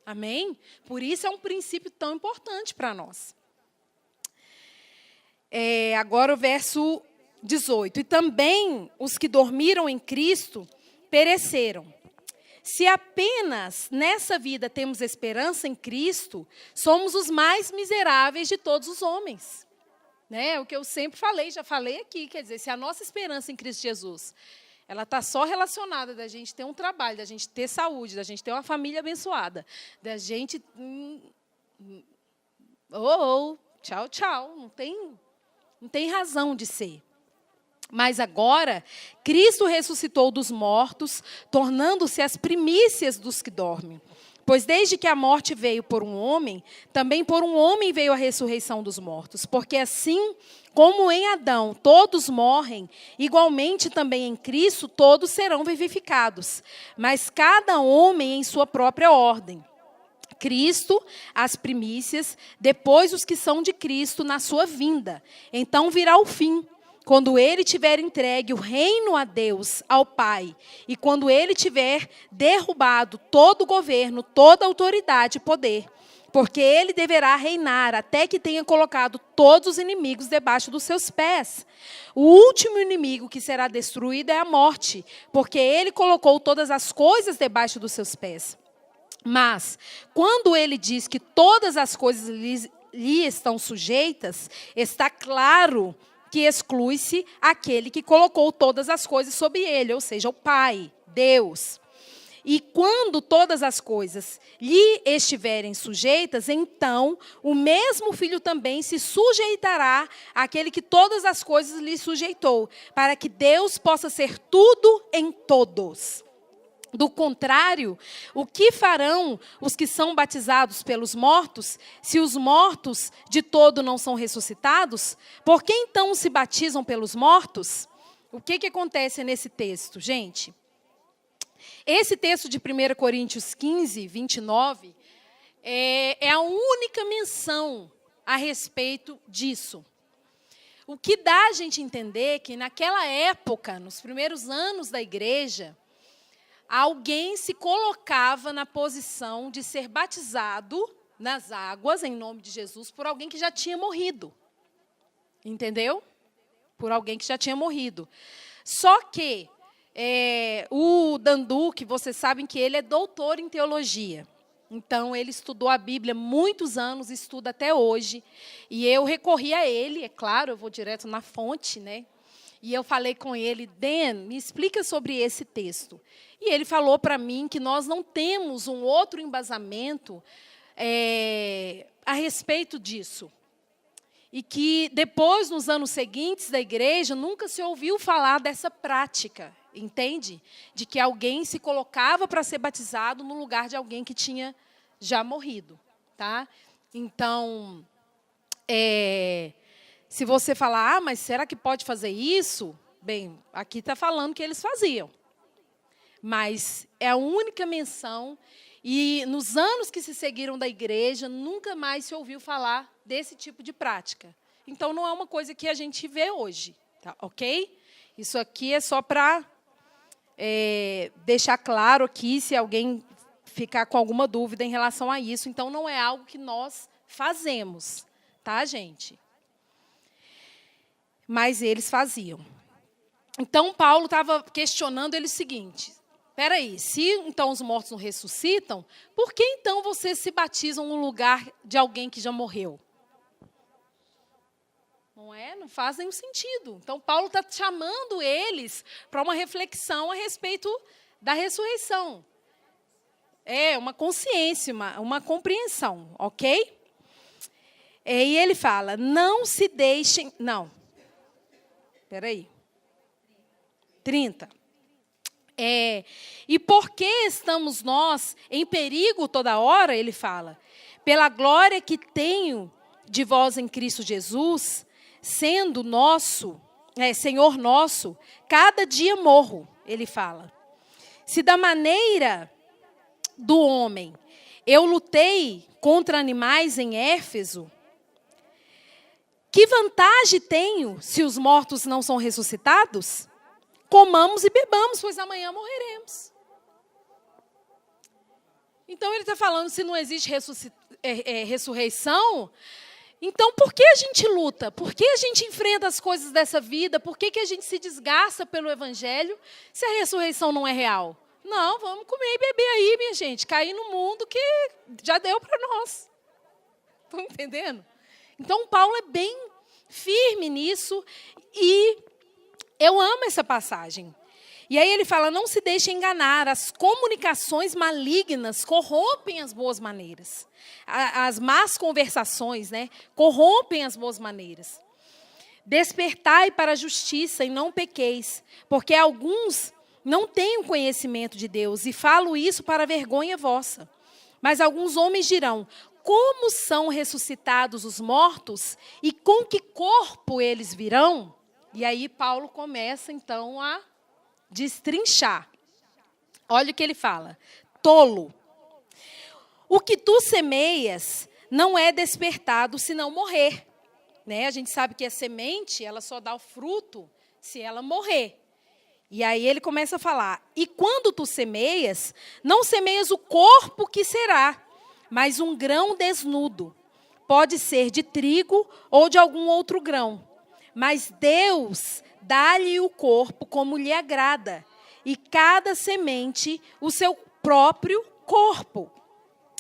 Amém? Por isso é um princípio tão importante para nós. Agora o verso 18. E também os que dormiram em Cristo pereceram. Se apenas nessa vida temos esperança em Cristo, somos os mais miseráveis de todos os homens. Né? O que eu sempre falei, já falei aqui, quer dizer, se a nossa esperança em Cristo Jesus, ela está só relacionada da gente ter um trabalho, da gente ter saúde, da gente ter uma família abençoada, da gente Tchau, tchau. Não tem razão de ser. Mas agora, Cristo ressuscitou dos mortos, tornando-se as primícias dos que dormem. Pois desde que a morte veio por um homem, também por um homem veio a ressurreição dos mortos. Porque assim como em Adão todos morrem, igualmente também em Cristo todos serão vivificados. Mas cada homem em sua própria ordem. Cristo, as primícias, depois os que são de Cristo na sua vinda. Então virá o fim, quando ele tiver entregue o reino a Deus, ao Pai, e quando ele tiver derrubado todo o governo, toda a autoridade e poder, porque ele deverá reinar até que tenha colocado todos os inimigos debaixo dos seus pés. O último inimigo que será destruído é a morte, porque ele colocou todas as coisas debaixo dos seus pés. Mas, quando ele diz que todas as coisas lhe estão sujeitas, está claro que exclui-se aquele que colocou todas as coisas sob ele, ou seja, o Pai, Deus. E quando todas as coisas lhe estiverem sujeitas, então o mesmo Filho também se sujeitará àquele que todas as coisas lhe sujeitou, para que Deus possa ser tudo em todos. Do contrário, o que farão os que são batizados pelos mortos, se os mortos de todo não são ressuscitados? Por que então se batizam pelos mortos? O que acontece nesse texto, gente? Esse texto de 1 Coríntios 15, 29, é a única menção a respeito disso. O que dá a gente entender que naquela época, nos primeiros anos da igreja, alguém se colocava na posição de ser batizado nas águas, em nome de Jesus, por alguém que já tinha morrido. Entendeu? Por alguém que já tinha morrido. Só que o Dandu, que vocês sabem que ele é doutor em teologia. Então, ele estudou a Bíblia muitos anos, estuda até hoje. E eu recorri a ele, é claro, eu vou direto na fonte, né? E eu falei com ele, Dan, me explica sobre esse texto. E ele falou para mim que nós não temos um outro embasamento a respeito disso. E que depois, nos anos seguintes da igreja, nunca se ouviu falar dessa prática, entende? De que alguém se colocava para ser batizado no lugar de alguém que tinha já morrido. Tá? Então, se você falar, mas será que pode fazer isso? Bem, aqui está falando que eles faziam. Mas é a única menção, e nos anos que se seguiram da igreja, nunca mais se ouviu falar desse tipo de prática. Então, não é uma coisa que a gente vê hoje, tá? Ok? Isso aqui é só para deixar claro aqui, se alguém ficar com alguma dúvida em relação a isso. Então, não é algo que nós fazemos, tá, gente? Mas eles faziam. Então, Paulo estava questionando ele o seguinte: espera aí, se então os mortos não ressuscitam, por que então vocês se batizam no lugar de alguém que já morreu? Não faz nenhum sentido. Então, Paulo está chamando eles para uma reflexão a respeito da ressurreição. É uma consciência, uma compreensão, ok? E ele fala, não se deixem... Não, espera aí. 30. E por que estamos nós em perigo toda hora, ele fala, pela glória que tenho de vós em Cristo Jesus, sendo Senhor nosso, cada dia morro, ele fala. Se da maneira do homem eu lutei contra animais em Éfeso, que vantagem tenho se os mortos não são ressuscitados? Comamos e bebamos, pois amanhã morreremos. Então, ele está falando, se não existe ressurreição, então por que a gente luta? Por que a gente enfrenta as coisas dessa vida? Por que a gente se desgasta pelo Evangelho se a ressurreição não é real? Não, vamos comer e beber aí, minha gente. Cair no mundo que já deu para nós. Estão entendendo? Então, Paulo é bem firme nisso e eu amo essa passagem. E aí ele fala, não se deixe enganar, as comunicações malignas corrompem as boas maneiras. As más conversações, né, corrompem as boas maneiras. Despertai para a justiça e não pequeis, porque alguns não têm o conhecimento de Deus, e falo isso para vergonha vossa. Mas alguns homens dirão, como são ressuscitados os mortos, e com que corpo eles virão? E aí Paulo começa então a destrinchar. Olha o que ele fala. Tolo. O que tu semeias não é despertado se não morrer. Né? A gente sabe que a semente, ela só dá o fruto se ela morrer. E aí ele começa a falar. E quando tu semeias, não semeias o corpo que será, mas um grão desnudo. Pode ser de trigo ou de algum outro grão. Mas Deus dá-lhe o corpo como lhe agrada, e cada semente o seu próprio corpo.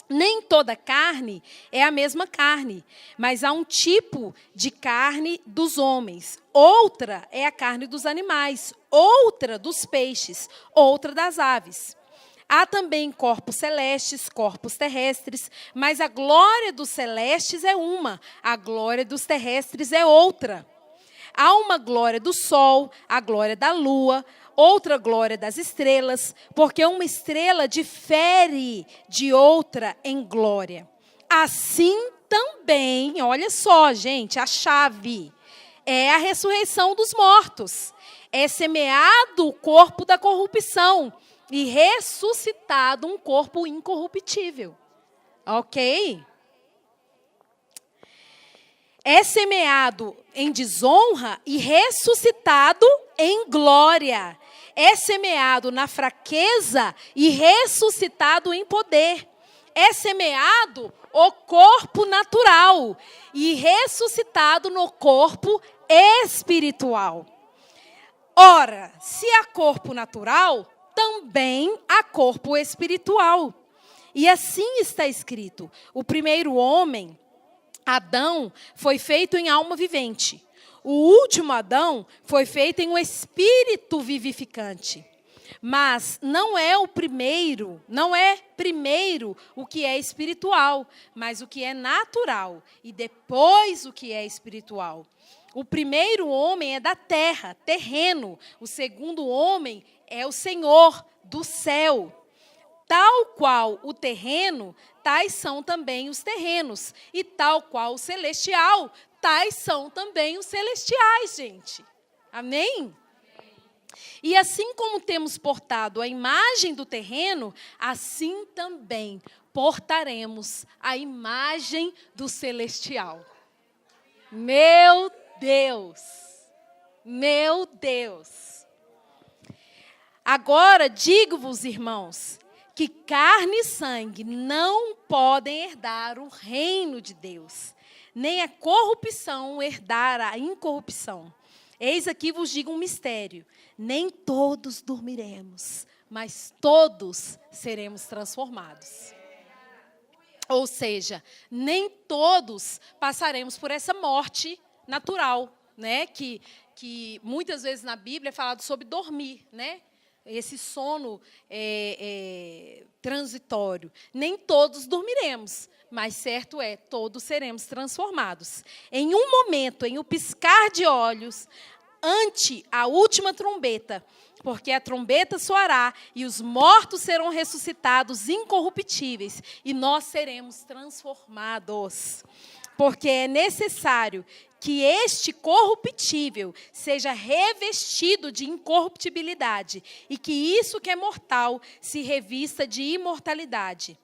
Nem toda carne é a mesma carne, mas há um tipo de carne dos homens. Outra é a carne dos animais, outra dos peixes, outra das aves. Há também corpos celestes, corpos terrestres, mas a glória dos celestes é uma, a glória dos terrestres é outra. Há uma glória do sol, a glória da lua, outra glória das estrelas, porque uma estrela difere de outra em glória. Assim também, olha só, gente, a chave é a ressurreição dos mortos. É semeado o corpo da corrupção e ressuscitado um corpo incorruptível. Ok? É semeado em desonra e ressuscitado em glória. É semeado na fraqueza e ressuscitado em poder. É semeado o corpo natural e ressuscitado no corpo espiritual. Ora, se há corpo natural, também há corpo espiritual. E assim está escrito: o primeiro homem, Adão, foi feito em alma vivente. O último Adão foi feito em um espírito vivificante. Mas não é primeiro o que é espiritual, mas o que é natural, e depois o que é espiritual. O primeiro homem é da terra, terreno. O segundo homem é o Senhor do céu. Tal qual o terreno, tais são também os terrenos. E tal qual o celestial, tais são também os celestiais, gente. Amém? E assim como temos portado a imagem do terreno, assim também portaremos a imagem do celestial. Meu Deus! Meu Deus! Agora digo-vos, irmãos, que carne e sangue não podem herdar o reino de Deus, nem a corrupção herdar a incorrupção. Eis aqui vos digo um mistério: nem todos dormiremos, mas todos seremos transformados. Ou seja, nem todos passaremos por essa morte natural, né? Que muitas vezes na Bíblia é falado sobre dormir, né? Esse sono transitório. Nem todos dormiremos, mas certo é, todos seremos transformados. Em um momento, em um piscar de olhos, ante a última trombeta, porque a trombeta soará e os mortos serão ressuscitados incorruptíveis e nós seremos transformados. Porque é necessário que este corruptível seja revestido de incorruptibilidade e que isso que é mortal se revista de imortalidade.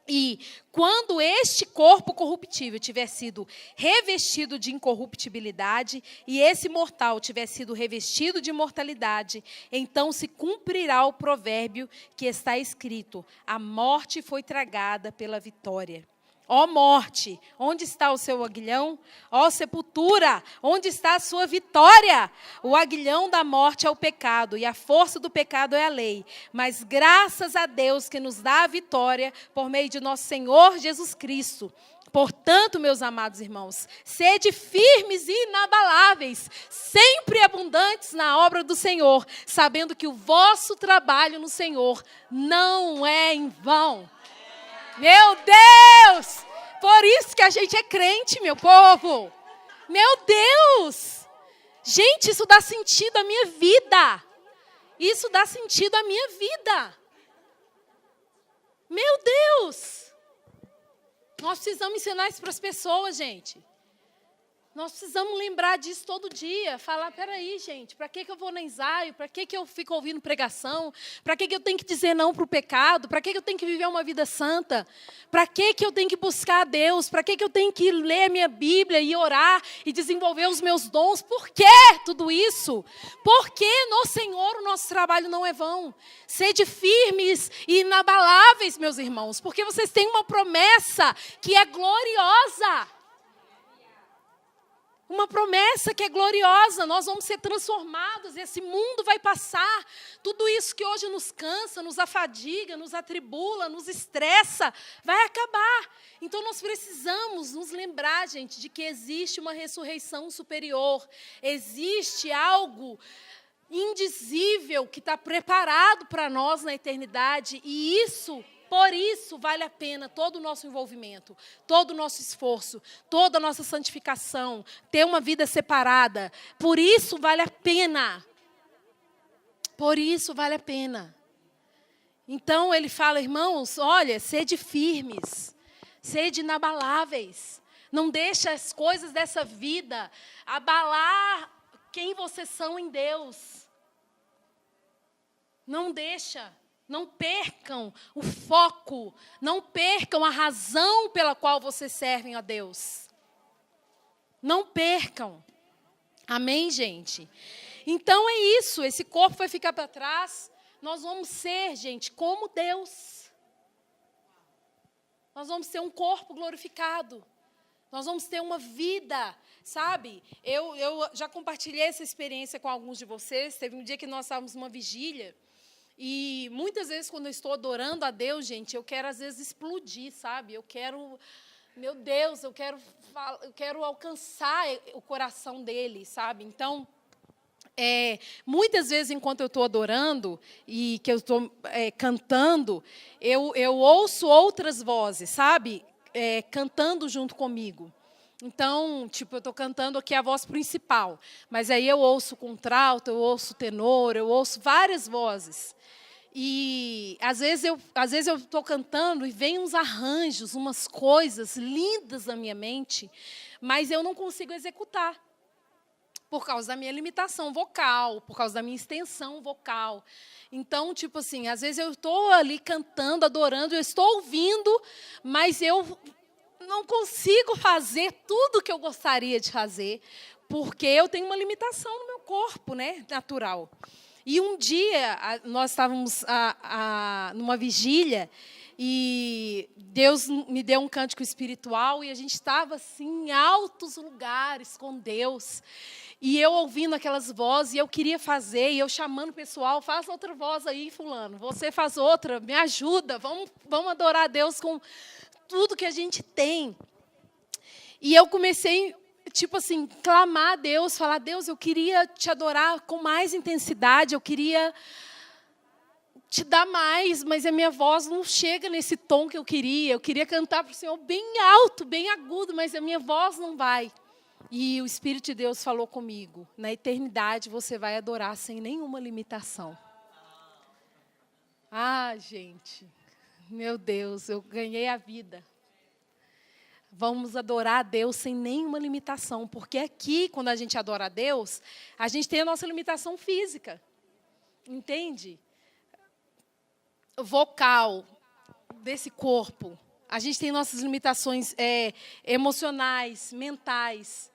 E quando este corpo corruptível tiver sido revestido de incorruptibilidade e esse mortal tiver sido revestido de imortalidade, então se cumprirá o provérbio que está escrito: a morte foi tragada pela vitória. Ó morte, onde está o seu aguilhão? Ó sepultura, onde está a sua vitória? O aguilhão da morte é o pecado, e a força do pecado é a lei. Mas graças a Deus que nos dá a vitória por meio de nosso Senhor Jesus Cristo. Portanto, meus amados irmãos, sede firmes e inabaláveis, sempre abundantes na obra do Senhor, sabendo que o vosso trabalho no Senhor não é em vão. Meu Deus! Por isso que a gente é crente, meu povo. Meu Deus! Gente, isso dá sentido à minha vida. Isso dá sentido à minha vida. Meu Deus! Nós precisamos ensinar isso para as pessoas, gente. Nós precisamos lembrar disso todo dia. Falar, peraí, gente, para que eu vou no ensaio? Para que eu fico ouvindo pregação? Para que eu tenho que dizer não para o pecado? Para que eu tenho que viver uma vida santa? Para que eu tenho que buscar a Deus? Para que eu tenho que ler a minha Bíblia e orar e desenvolver os meus dons? Por que tudo isso? Porque no Senhor o nosso trabalho não é vão. Sede firmes e inabaláveis, meus irmãos, porque vocês têm uma promessa que é gloriosa. Uma promessa que é gloriosa, nós vamos ser transformados, esse mundo vai passar. Tudo isso que hoje nos cansa, nos afadiga, nos atribula, nos estressa, vai acabar. Então nós precisamos nos lembrar, gente, de que existe uma ressurreição superior. Existe algo indizível que está preparado para nós na eternidade. E isso... Por isso, vale a pena todo o nosso envolvimento, todo o nosso esforço, toda a nossa santificação, ter uma vida separada. Por isso, vale a pena. Por isso, vale a pena. Então, ele fala, irmãos, olha, sede firmes, sede inabaláveis. Não deixa as coisas dessa vida abalar quem vocês são em Deus. Não deixa. Não percam o foco, não percam a razão pela qual vocês servem a Deus. Não percam. Amém, gente? Então é isso, esse corpo vai ficar para trás. Nós vamos ser, gente, como Deus. Nós vamos ter um corpo glorificado. Nós vamos ter uma vida, sabe? Eu já compartilhei essa experiência com alguns de vocês. Teve um dia que nós estávamos numa vigília. E muitas vezes, quando eu estou adorando a Deus, gente, eu quero, às vezes, explodir, sabe? Eu quero, meu Deus, eu quero alcançar o coração dele, sabe? Então, muitas vezes, enquanto eu estou adorando e que eu estou cantando, eu ouço outras vozes, sabe? Cantando junto comigo. Então, tipo, eu estou cantando aqui a voz principal, mas aí eu ouço contralto, eu ouço tenor, eu ouço várias vozes. E às vezes eu estou cantando e vem uns arranjos, umas coisas lindas na minha mente, mas eu não consigo executar, por causa da minha limitação vocal, por causa da minha extensão vocal. Então, tipo assim, às vezes eu estou ali cantando, adorando, eu estou ouvindo, mas eu não consigo fazer tudo o que eu gostaria de fazer, porque eu tenho uma limitação no meu corpo, né, natural. E um dia, nós estávamos numa vigília, e Deus me deu um cântico espiritual, e a gente estava assim, em altos lugares com Deus. E eu ouvindo aquelas vozes, e eu queria fazer, e eu chamando o pessoal, faça outra voz aí, fulano, você faz outra, me ajuda, vamos adorar a Deus com tudo que a gente tem. E eu comecei, tipo assim, clamar a Deus, falar, Deus, eu queria te adorar com mais intensidade, eu queria te dar mais, mas a minha voz não chega nesse tom que eu queria cantar para o Senhor bem alto, bem agudo, mas a minha voz não vai. E o Espírito de Deus falou comigo, na eternidade você vai adorar sem nenhuma limitação. Ah, gente... Meu Deus, eu ganhei a vida. Vamos adorar a Deus sem nenhuma limitação, porque aqui, quando a gente adora a Deus, a gente tem a nossa limitação física. Entende? Vocal desse corpo. A gente tem nossas limitações emocionais, mentais,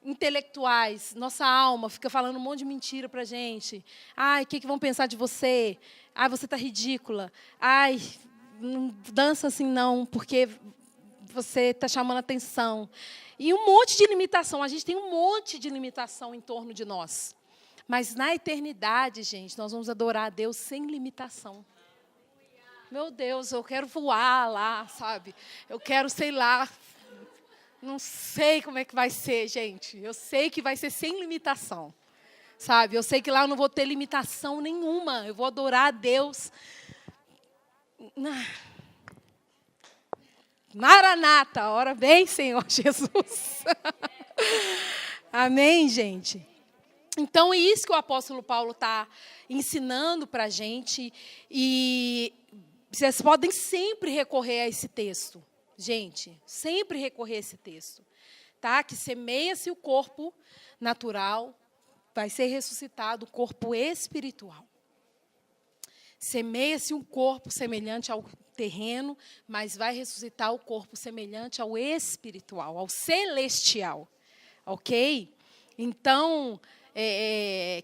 intelectuais. Nossa alma fica falando um monte de mentira para a gente. Ai, o que vão pensar de você? Ai, você está ridícula. Ai... Não dança assim não, porque você está chamando atenção. E um monte de limitação. A gente tem um monte de limitação em torno de nós. Mas na eternidade, gente, nós vamos adorar a Deus sem limitação. Meu Deus, eu quero voar lá, sabe? Eu quero, sei lá, Não sei como é que vai ser, gente. Eu sei que vai ser sem limitação. Sabe? Eu sei que lá eu não vou ter limitação nenhuma. Eu vou adorar a Deus. Maranata, ora vem, Senhor Jesus. Amém, gente? Então, é isso que o apóstolo Paulo está ensinando para a gente. E vocês podem sempre recorrer a esse texto. Gente, sempre recorrer a esse texto. Tá? Que semeia-se o corpo natural, vai ser ressuscitado o corpo espiritual. Semeia-se um corpo semelhante ao terreno, mas vai ressuscitar o corpo semelhante ao espiritual, ao celestial. Ok? Então,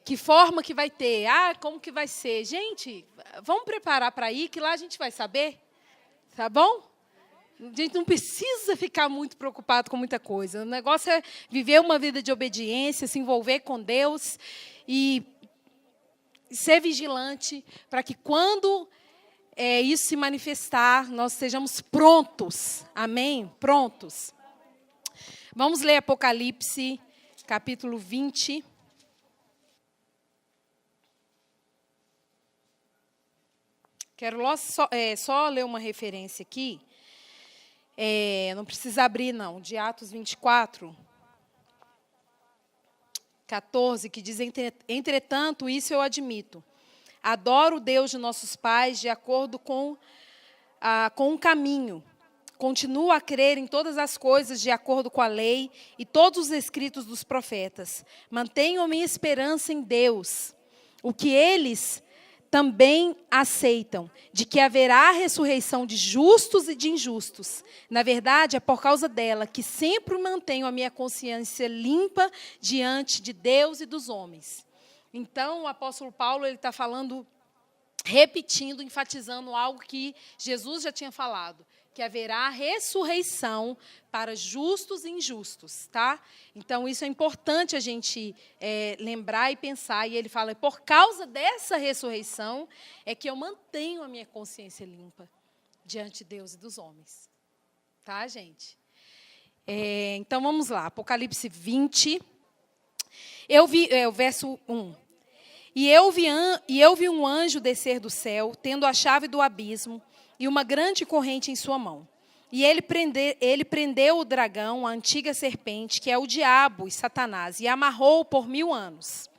que forma que vai ter? Como que vai ser? Gente, vamos preparar para ir, que lá a gente vai saber. Tá bom? A gente não precisa ficar muito preocupado com muita coisa. O negócio é viver uma vida de obediência, se envolver com Deus e ser vigilante para que quando isso se manifestar, nós sejamos prontos. Amém? Prontos. Vamos ler Apocalipse, capítulo 20. Quero só ler uma referência aqui. Não precisa abrir, não. De Atos 24, 14, que diz: entretanto, isso eu admito. Adoro o Deus de nossos pais de acordo com um caminho. Continuo a crer em todas as coisas de acordo com a lei e todos os escritos dos profetas. Mantenho a minha esperança em Deus, o que eles também aceitam, de que haverá a ressurreição de justos e de injustos. Na verdade, é por causa dela que sempre mantenho a minha consciência limpa diante de Deus e dos homens. Então, o apóstolo Paulo está falando, repetindo, enfatizando algo que Jesus já tinha falado, que haverá ressurreição para justos e injustos, tá? Então, isso é importante a gente lembrar e pensar. E ele fala, por causa dessa ressurreição, é que eu mantenho a minha consciência limpa diante de Deus e dos homens. Tá, gente? Então, vamos lá. Apocalipse 20. O verso 1. E eu vi um anjo descer do céu, tendo a chave do abismo, e uma grande corrente em sua mão. E ele prendeu o dragão, a antiga serpente, que é o diabo e Satanás, e amarrou-o por 1000 anos.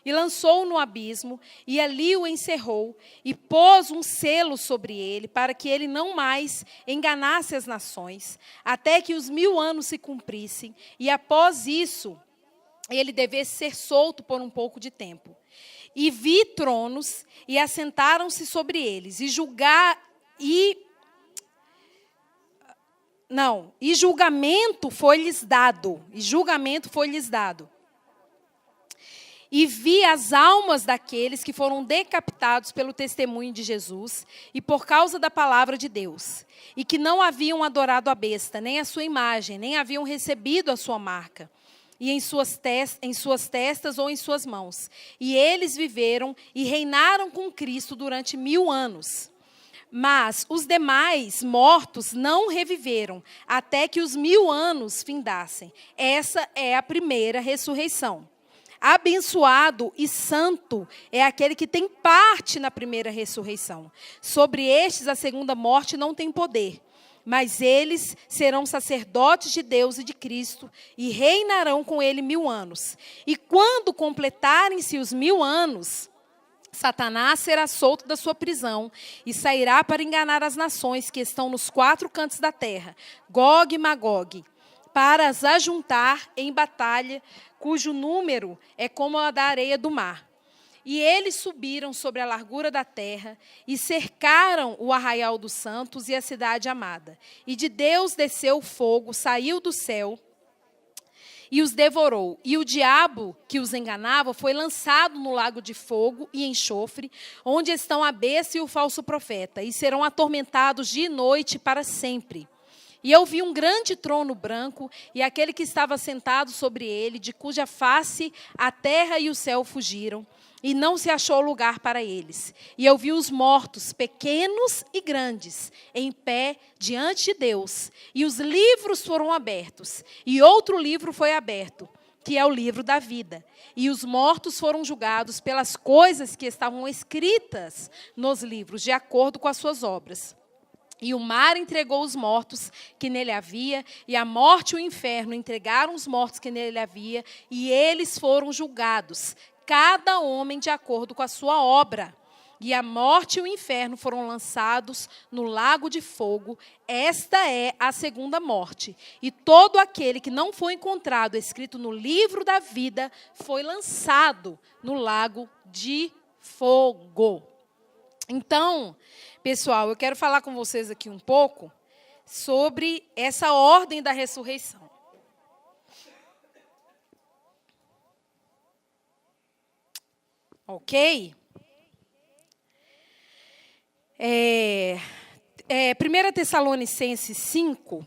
E lançou-o no abismo, e ali o encerrou, e pôs um selo sobre ele, para que ele não mais enganasse as nações, até que os 1000 anos se cumprissem, e após isso, ele devesse ser solto por um pouco de tempo. E vi tronos, e assentaram-se sobre eles, e julgamento foi-lhes dado. E vi as almas daqueles que foram decapitados pelo testemunho de Jesus e por causa da palavra de Deus, e que não haviam adorado a besta, nem a sua imagem, nem haviam recebido a sua marca, e em suas testas ou em suas mãos. E eles viveram e reinaram com Cristo durante 1000 anos. Mas os demais mortos não reviveram, até que os 1000 anos findassem. Essa é a primeira ressurreição. Abençoado e santo é aquele que tem parte na primeira ressurreição. Sobre estes, a segunda morte não tem poder. Mas eles serão sacerdotes de Deus e de Cristo e reinarão com ele 1000 anos. E quando completarem-se os 1000 anos, Satanás será solto da sua prisão e sairá para enganar as nações que estão nos 4 cantos da terra, Gog e Magog, para as ajuntar em batalha, cujo número é como a da areia do mar. E eles subiram sobre a largura da terra e cercaram o arraial dos santos e a cidade amada. E de Deus desceu o fogo, saiu do céu e os devorou. E o diabo que os enganava foi lançado no lago de fogo e enxofre, onde estão a besta e o falso profeta, e serão atormentados dia e noite para sempre. E eu vi um grande trono branco, e aquele que estava sentado sobre ele, de cuja face a terra e o céu fugiram, e não se achou lugar para eles. E eu vi os mortos, pequenos e grandes, em pé diante de Deus. E os livros foram abertos. E outro livro foi aberto, que é o livro da vida. E os mortos foram julgados pelas coisas que estavam escritas nos livros, de acordo com as suas obras. E o mar entregou os mortos que nele havia, e a morte e o inferno entregaram os mortos que nele havia, e eles foram julgados, cada homem de acordo com a sua obra. E a morte e o inferno foram lançados no lago de fogo. Esta é a segunda morte. E todo aquele que não foi encontrado escrito no livro da vida foi lançado no lago de fogo. Então, pessoal, eu quero falar com vocês aqui um pouco sobre essa ordem da ressurreição. Ok? 1 Tessalonicenses 5.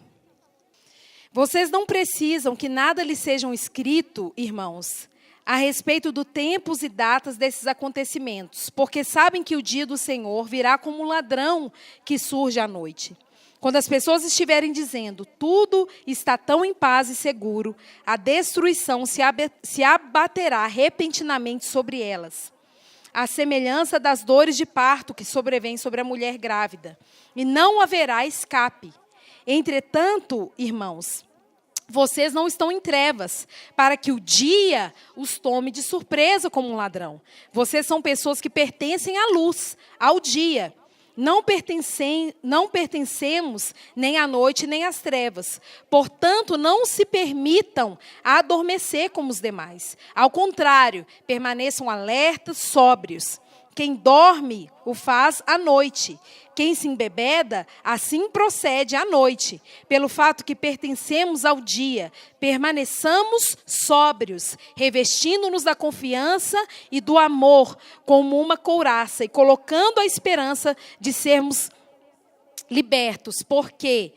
Vocês não precisam que nada lhes sejam escrito, irmãos, a respeito do tempos e datas desses acontecimentos, porque sabem que o dia do Senhor virá como um ladrão que surge à noite. Quando as pessoas estiverem dizendo, tudo está tão em paz e seguro, a destruição se abaterá repentinamente sobre elas. A semelhança das dores de parto que sobrevêm sobre a mulher grávida. E não haverá escape. Entretanto, irmãos, vocês não estão em trevas, para que o dia os tome de surpresa como um ladrão. Vocês são pessoas que pertencem à luz, ao dia. Não pertencemos nem à noite nem às trevas. Portanto, não se permitam adormecer como os demais. Ao contrário, permaneçam alertas, sóbrios. Quem dorme, o faz à noite. Quem se embebeda, assim procede à noite. Pelo fato que pertencemos ao dia, permaneçamos sóbrios, revestindo-nos da confiança e do amor como uma couraça e colocando a esperança de sermos libertos. Porque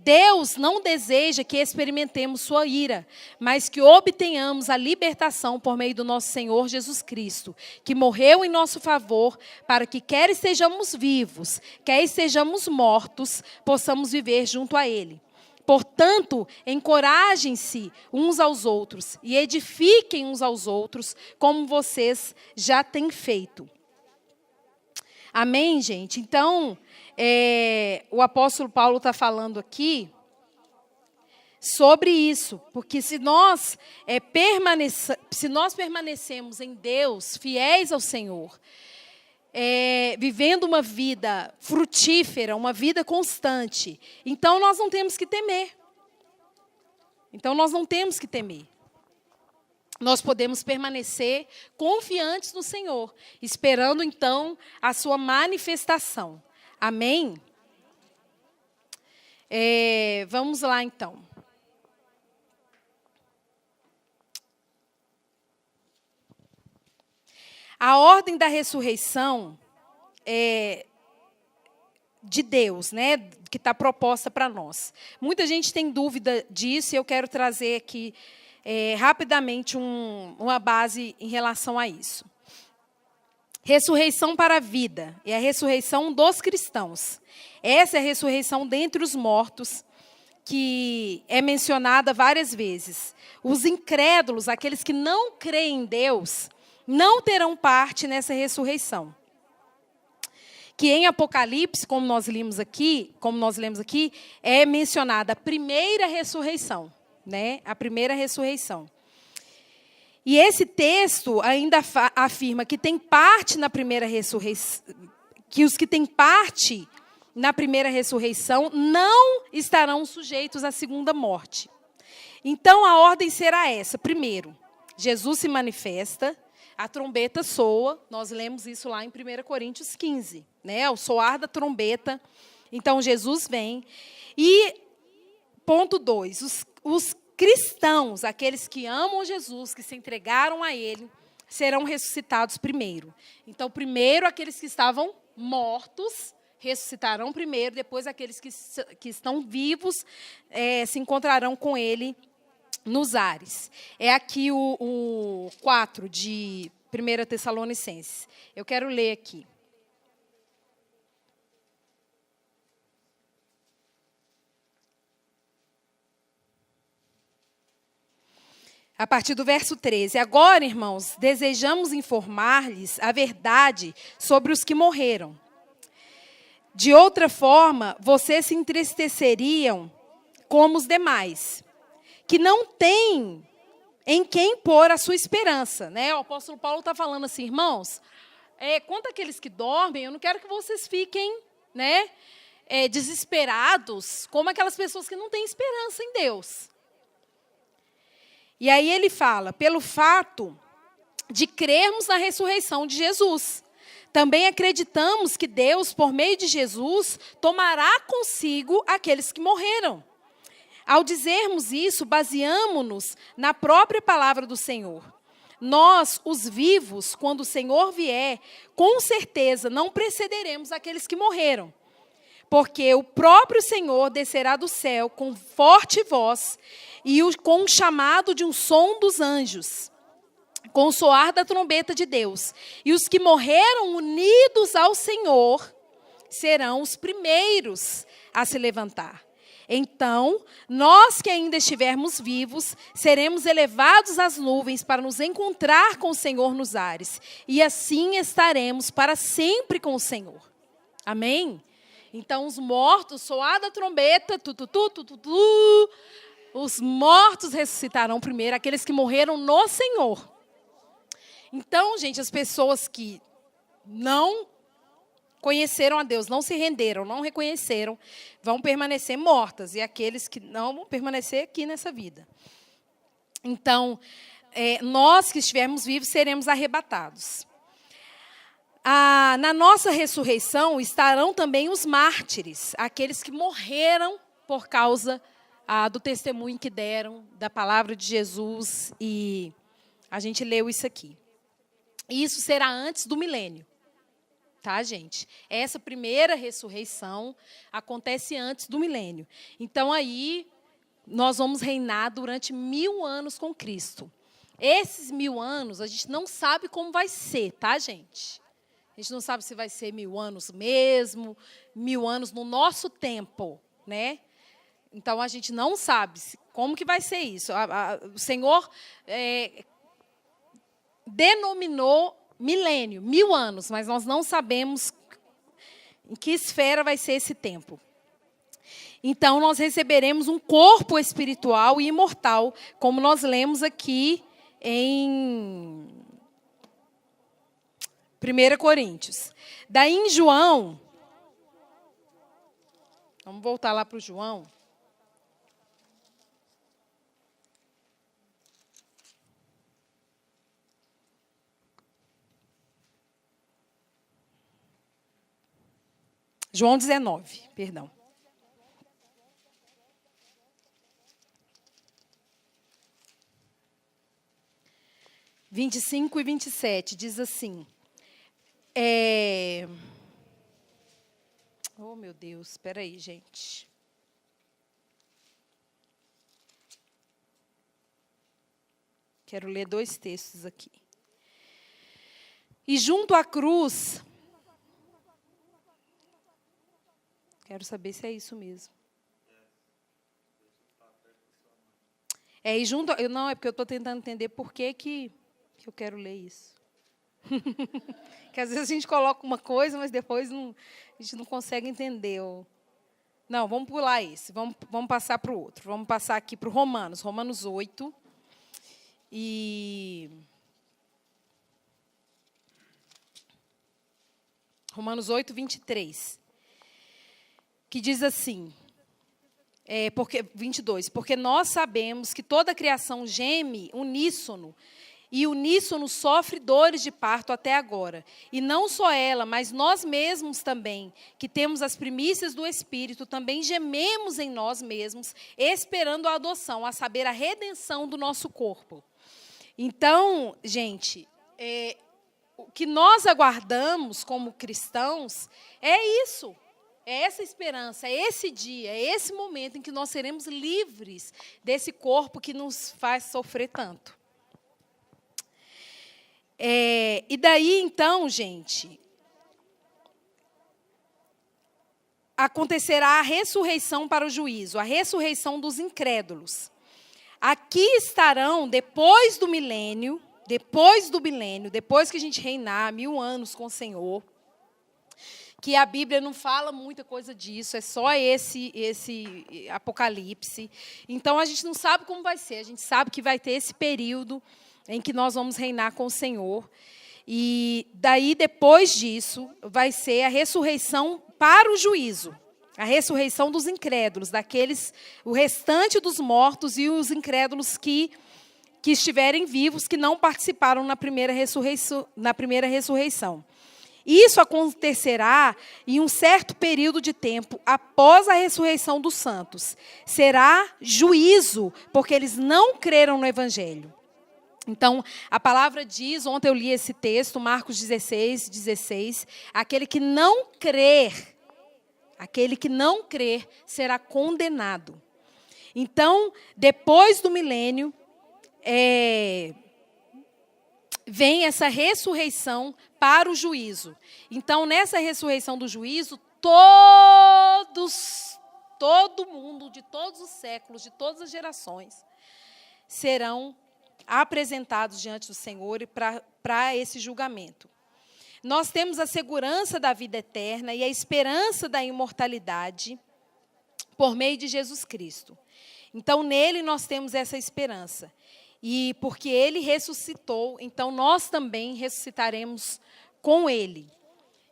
Deus não deseja que experimentemos sua ira, mas que obtenhamos a libertação por meio do nosso Senhor Jesus Cristo, que morreu em nosso favor, para que quer estejamos vivos, quer estejamos mortos, possamos viver junto a Ele. Portanto, encorajem-se uns aos outros e edifiquem uns aos outros, como vocês já têm feito. Amém, gente? Então, o apóstolo Paulo está falando aqui sobre isso, porque se nós permanecemos em Deus, fiéis ao Senhor, vivendo uma vida frutífera, uma vida constante, então nós não temos que temer. Nós podemos permanecer confiantes no Senhor, esperando então a sua manifestação. Amém? Vamos lá então. A ordem da ressurreição de Deus, né, que está proposta para nós. Muita gente tem dúvida disso e eu quero trazer aqui rapidamente uma base em relação a isso. Ressurreição para a vida é a ressurreição dos cristãos. Essa é a ressurreição dentre os mortos, que é mencionada várias vezes. Os incrédulos, aqueles que não creem em Deus, não terão parte nessa ressurreição. Que em Apocalipse, como nós lemos aqui, é mencionada a primeira ressurreição, né? A primeira ressurreição. E esse texto ainda afirma que tem parte na primeira ressurreição, que os que têm parte na primeira ressurreição não estarão sujeitos à segunda morte. Então a ordem será essa: primeiro, Jesus se manifesta, a trombeta soa, nós lemos isso lá em 1 Coríntios 15, né? O soar da trombeta, então Jesus vem. E ponto 2, os cristãos, aqueles que amam Jesus, que se entregaram a Ele, serão ressuscitados primeiro. Então, primeiro aqueles que estavam mortos ressuscitarão primeiro, depois aqueles que estão vivos se encontrarão com Ele nos ares. É aqui o 4 de 1 Tessalonicenses. Eu quero ler aqui. A partir do verso 13. Agora, irmãos, desejamos informar-lhes a verdade sobre os que morreram. De outra forma, vocês se entristeceriam como os demais, que não têm em quem pôr a sua esperança. Né? O apóstolo Paulo está falando assim, irmãos, quanto àqueles que dormem, eu não quero que vocês fiquem, né, desesperados, como aquelas pessoas que não têm esperança em Deus. E aí ele fala, pelo fato de crermos na ressurreição de Jesus, também acreditamos que Deus, por meio de Jesus, tomará consigo aqueles que morreram. Ao dizermos isso, baseamo-nos na própria palavra do Senhor. Nós, os vivos, quando o Senhor vier, com certeza não precederemos aqueles que morreram. Porque o próprio Senhor descerá do céu com forte voz e com o chamado de um som dos anjos, com o soar da trombeta de Deus. E os que morreram unidos ao Senhor serão os primeiros a se levantar. Então, nós que ainda estivermos vivos, seremos elevados às nuvens para nos encontrar com o Senhor nos ares. E assim estaremos para sempre com o Senhor. Amém? Então, os mortos, soar da trombeta, os mortos ressuscitarão primeiro, aqueles que morreram no Senhor. Então, gente, as pessoas que não conheceram a Deus, não se renderam, não reconheceram, vão permanecer mortas. E aqueles que não vão permanecer aqui nessa vida. Então, nós que estivermos vivos, seremos arrebatados. Na nossa ressurreição estarão também os mártires, aqueles que morreram por causa do testemunho que deram da palavra de Jesus. E a gente leu isso aqui. Isso será antes do milênio. Tá, gente? Essa primeira ressurreição acontece antes do milênio. Então, aí, nós vamos reinar durante 1000 anos com Cristo. Esses 1000 anos, a gente não sabe como vai ser, tá, gente? A gente não sabe se vai ser 1000 anos mesmo, 1000 anos no nosso tempo, né? Então, a gente não sabe como que vai ser isso. O Senhor denominou milênio, 1000 anos, mas nós não sabemos em que esfera vai ser esse tempo. Então, nós receberemos um corpo espiritual e imortal, como nós lemos aqui em 1 Coríntios. Daí em João, vamos voltar lá para o João. João 19, perdão. – 25 e 27, diz assim. Oh, meu Deus, espera aí, gente. Quero ler 2 textos aqui. E junto à cruz... Quero saber se é isso mesmo. E junto... Não, é porque eu estou tentando entender por que eu quero ler isso. Que às vezes a gente coloca uma coisa, mas depois a gente não consegue entender. Não, vamos pular esse. Vamos passar para o outro. Vamos passar aqui para o Romanos. Romanos 8. Romanos 8, 23. Que diz assim, 22, porque nós sabemos que toda a criação geme uníssono, e uníssono sofre dores de parto até agora. E não só ela, mas nós mesmos também, que temos as primícias do Espírito, também gememos em nós mesmos, esperando a adoção, a saber, a redenção do nosso corpo. Então, gente, o que nós aguardamos como cristãos é isso. É essa esperança, é esse dia, é esse momento em que nós seremos livres desse corpo que nos faz sofrer tanto. E daí, então, gente, acontecerá a ressurreição para o juízo, a ressurreição dos incrédulos. Aqui estarão, depois do milênio, depois que a gente reinar 1000 anos com o Senhor, que a Bíblia não fala muita coisa disso, é só esse Apocalipse. Então, a gente não sabe como vai ser, a gente sabe que vai ter esse período em que nós vamos reinar com o Senhor. E daí, depois disso, vai ser a ressurreição para o juízo. A ressurreição dos incrédulos, o restante dos mortos e os incrédulos que estiverem vivos, que não participaram na primeira ressurreição. Isso acontecerá em um certo período de tempo após a ressurreição dos santos. Será juízo, porque eles não creram no Evangelho. Então, a palavra diz, ontem eu li esse texto, Marcos 16, aquele que não crer será condenado. Então, depois do milênio, vem essa ressurreição para o juízo. Então, nessa ressurreição do juízo, todo mundo, de todos os séculos, de todas as gerações, serão apresentados diante do Senhor e para esse julgamento. Nós temos a segurança da vida eterna e a esperança da imortalidade por meio de Jesus Cristo. Então, nele nós temos essa esperança. E porque ele ressuscitou, então nós também ressuscitaremos com ele.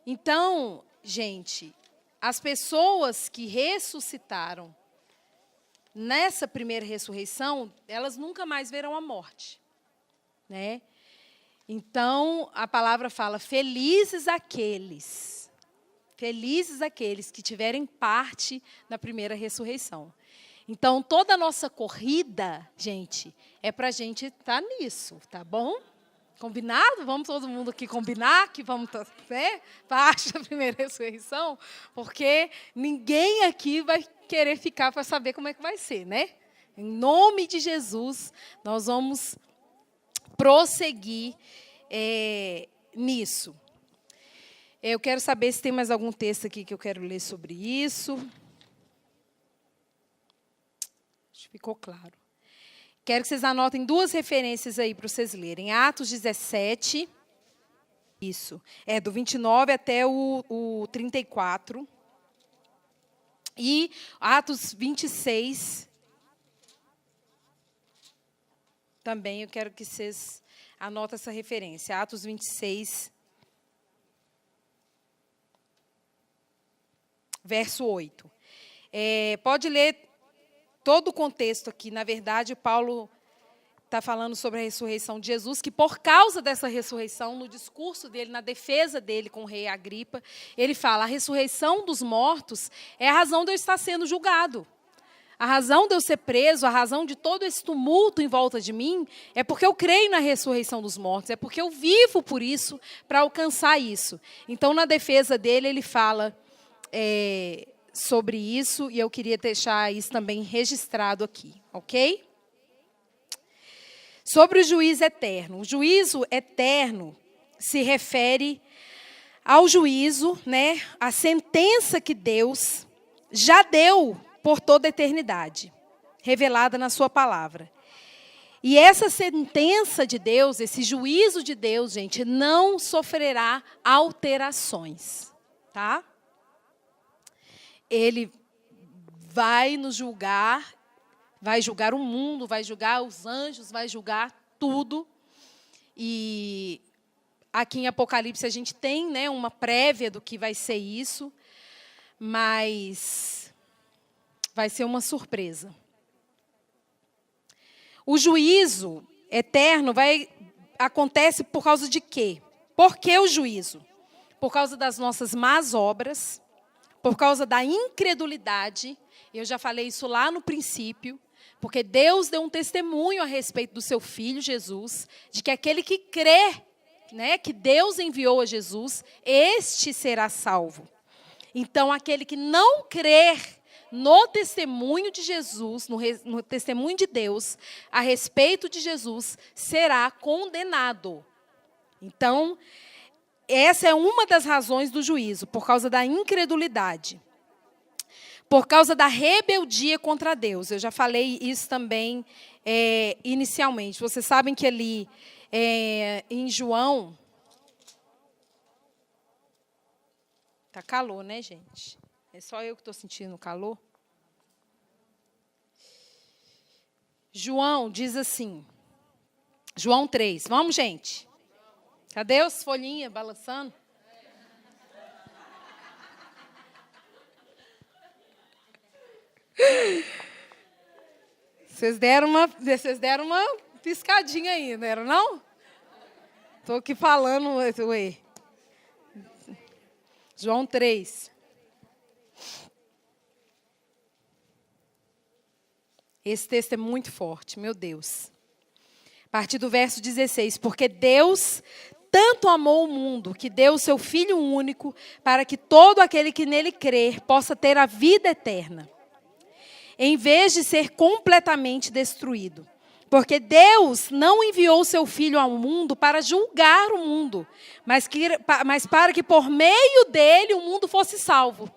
Então, gente, as pessoas que ressuscitaram nessa primeira ressurreição, elas nunca mais verão a morte, né? Então, a palavra fala, felizes aqueles que tiverem parte na primeira ressurreição. Então, toda a nossa corrida, gente, é para a gente estar nisso, tá bom? Combinado? Vamos todo mundo aqui combinar que vamos parte da primeira ressurreição? Porque ninguém aqui vai querer ficar para saber como é que vai ser, né? Em nome de Jesus, nós vamos prosseguir nisso. Eu quero saber se tem mais algum texto aqui que eu quero ler sobre isso. Ficou claro. Quero que vocês anotem 2 referências aí para vocês lerem. Atos 17, isso, do 29 até o 34. E Atos 26, também eu quero que vocês anotem essa referência. Atos 26, verso 8. Pode ler todo o contexto aqui. Na verdade, Paulo está falando sobre a ressurreição de Jesus, que por causa dessa ressurreição, no discurso dele, na defesa dele com o rei Agripa, ele fala, a ressurreição dos mortos é a razão de eu estar sendo julgado. A razão de eu ser preso, a razão de todo esse tumulto em volta de mim, é porque eu creio na ressurreição dos mortos, é porque eu vivo por isso, para alcançar isso. Então, na defesa dele, ele fala sobre isso, e eu queria deixar isso também registrado aqui, ok? Sobre o juízo eterno. O juízo eterno se refere ao juízo, né, a sentença que Deus já deu por toda a eternidade, revelada na sua palavra. E essa sentença de Deus, esse juízo de Deus, gente, não sofrerá alterações, tá? Ele vai nos julgar, vai julgar o mundo, vai julgar os anjos, vai julgar tudo. E aqui em Apocalipse a gente tem, né, uma prévia do que vai ser isso, mas vai ser uma surpresa. O juízo eterno acontece por causa de quê? Por que o juízo? Por causa das nossas más obras, por causa da incredulidade. Eu já falei isso lá no princípio, porque Deus deu um testemunho a respeito do seu Filho, Jesus, de que aquele que crê, né, que Deus enviou a Jesus, este será salvo. Então, aquele que não crer no testemunho de Jesus, no testemunho de Deus, a respeito de Jesus, será condenado. Então, essa é uma das razões do juízo, por causa da incredulidade. Por causa da rebeldia contra Deus. Eu já falei isso também inicialmente. Vocês sabem que ali em João... Está calor, né, gente? É só eu que estou sentindo calor? João diz assim, João 3. Vamos, gente? Cadê as folhinhas balançando? Vocês deram uma piscadinha aí, não deram, não? Estou aqui falando, ué. João 3. Esse texto é muito forte, meu Deus. A partir do verso 16. Porque Deus tanto amou o mundo, que deu o seu Filho único, para que todo aquele que nele crer possa ter a vida eterna, em vez de ser completamente destruído. Porque Deus não enviou o seu Filho ao mundo para julgar o mundo, mas para que por meio dele o mundo fosse salvo.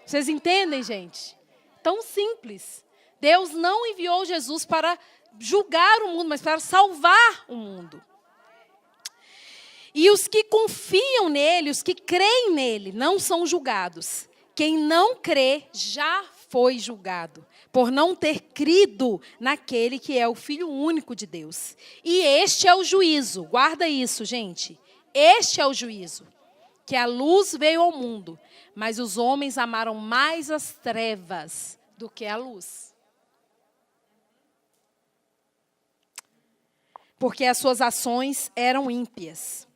Vocês entendem, gente? Tão simples. Deus não enviou Jesus para julgar o mundo, mas para salvar o mundo. E os que confiam nele, os que creem nele, não são julgados. Quem não crê já foi julgado, por não ter crido naquele que é o Filho único de Deus. E este é o juízo, guarda isso, gente. Este é o juízo, que a luz veio ao mundo, mas os homens amaram mais as trevas do que a luz. Porque as suas ações eram ímpias.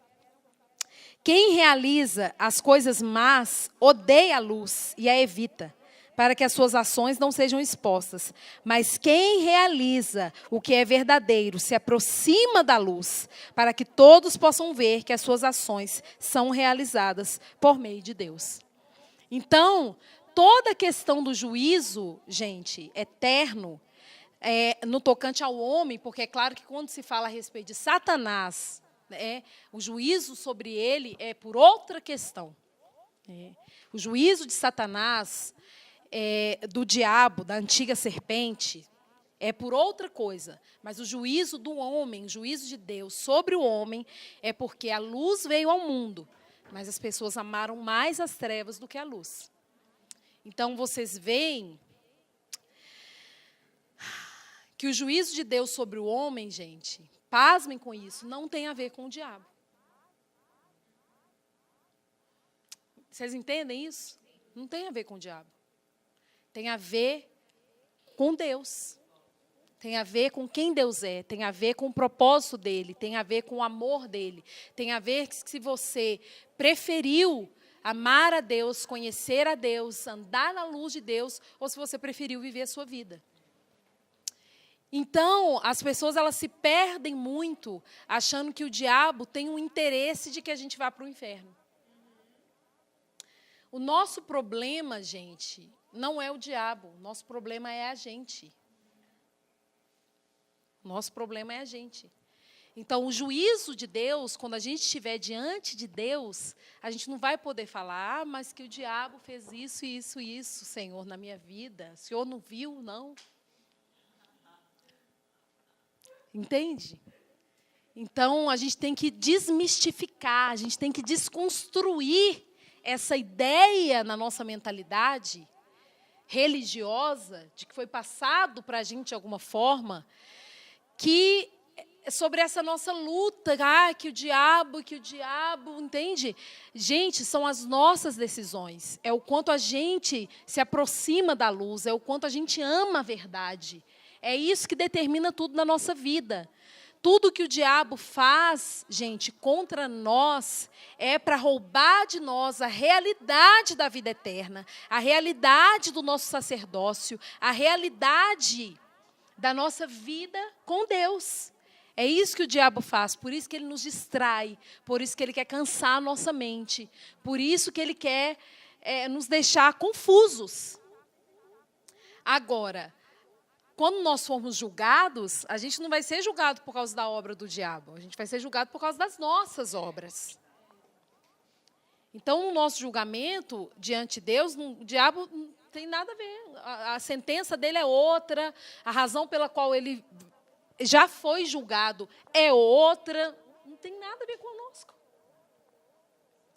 Quem realiza as coisas más odeia a luz e a evita, para que as suas ações não sejam expostas. Mas quem realiza o que é verdadeiro se aproxima da luz, para que todos possam ver que as suas ações são realizadas por meio de Deus. Então, toda a questão do juízo, gente, eterno, no tocante ao homem, porque é claro que quando se fala a respeito de Satanás, o juízo sobre ele é por outra questão. O juízo de Satanás, do diabo, da antiga serpente, é por outra coisa. Mas o juízo do homem, o juízo de Deus sobre o homem, é porque a luz veio ao mundo, mas as pessoas amaram mais as trevas do que a luz. Então, vocês veem que o juízo de Deus sobre o homem, gente, pasmem com isso, não tem a ver com o diabo. Vocês entendem isso? Não tem a ver com o diabo. Tem a ver com Deus. Tem a ver com quem Deus é. Tem a ver com o propósito dele. Tem a ver com o amor dele. Tem a ver que se você preferiu amar a Deus, conhecer a Deus, andar na luz de Deus, ou se você preferiu viver a sua vida. Então, as pessoas elas se perdem muito achando que o diabo tem um interesse de que a gente vá para o inferno. O nosso problema, gente, não é o diabo. O nosso problema é a gente. O nosso problema é a gente. Então, o juízo de Deus, quando a gente estiver diante de Deus, a gente não vai poder falar, mas que o diabo fez isso, isso, isso, Senhor, na minha vida. O Senhor não viu, não. Entende? Então, a gente tem que desmistificar, a gente tem que desconstruir essa ideia na nossa mentalidade religiosa, de que foi passado para a gente de alguma forma, que sobre essa nossa luta, que o diabo, entende? Gente, são as nossas decisões, é o quanto a gente se aproxima da luz, é o quanto a gente ama a verdade. É isso que determina tudo na nossa vida. Tudo que o diabo faz, gente, contra nós, é para roubar de nós a realidade da vida eterna, a realidade do nosso sacerdócio, a realidade da nossa vida com Deus. É isso que o diabo faz, por isso que ele nos distrai, por isso que ele quer cansar a nossa mente, por isso que ele quer nos deixar confusos. Agora, quando nós formos julgados, a gente não vai ser julgado por causa da obra do diabo. A gente vai ser julgado por causa das nossas obras. Então, o nosso julgamento diante de Deus, o diabo não tem nada a ver. A sentença dele é outra, a razão pela qual ele já foi julgado é outra. Não tem nada a ver conosco.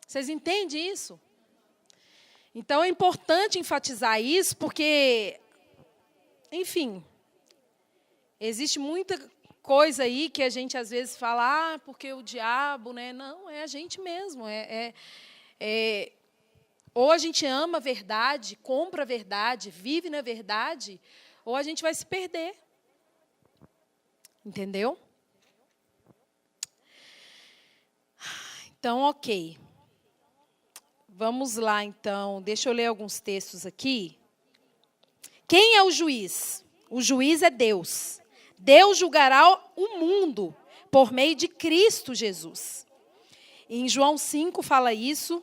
Vocês entendem isso? Então, é importante enfatizar isso, porque, enfim, existe muita coisa aí que a gente, às vezes, fala, porque o diabo, né? Não, é a gente mesmo. Ou a gente ama a verdade, compra a verdade, vive na verdade, ou a gente vai se perder. Entendeu? Então, ok. Vamos lá, então. Deixa eu ler alguns textos aqui. Quem é o juiz? O juiz é Deus. Deus julgará o mundo por meio de Cristo Jesus. Em João 5 fala isso.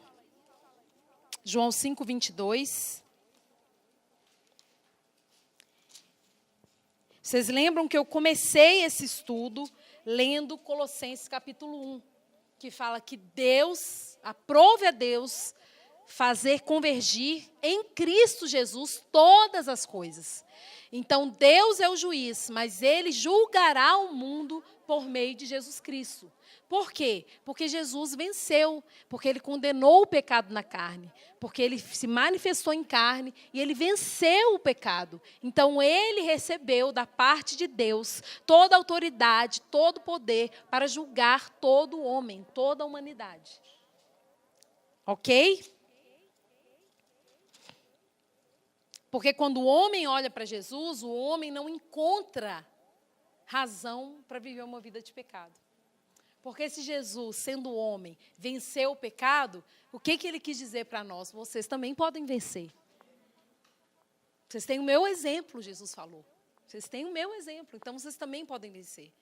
João 5, 22. Vocês lembram que eu comecei esse estudo lendo Colossenses capítulo 1, que fala que Deus, aprove a Deus fazer convergir em Cristo Jesus todas as coisas. Então, Deus é o juiz, mas Ele julgará o mundo por meio de Jesus Cristo. Por quê? Porque Jesus venceu, porque Ele condenou o pecado na carne, porque Ele se manifestou em carne e Ele venceu o pecado. Então, Ele recebeu da parte de Deus toda a autoridade, todo o poder para julgar todo o homem, toda a humanidade. Ok? Porque quando o homem olha para Jesus, o homem não encontra razão para viver uma vida de pecado. Porque se Jesus, sendo homem, venceu o pecado, o que Ele quis dizer para nós? Vocês também podem vencer. Vocês têm o meu exemplo, Jesus falou. Vocês têm o meu exemplo, então vocês também podem vencer.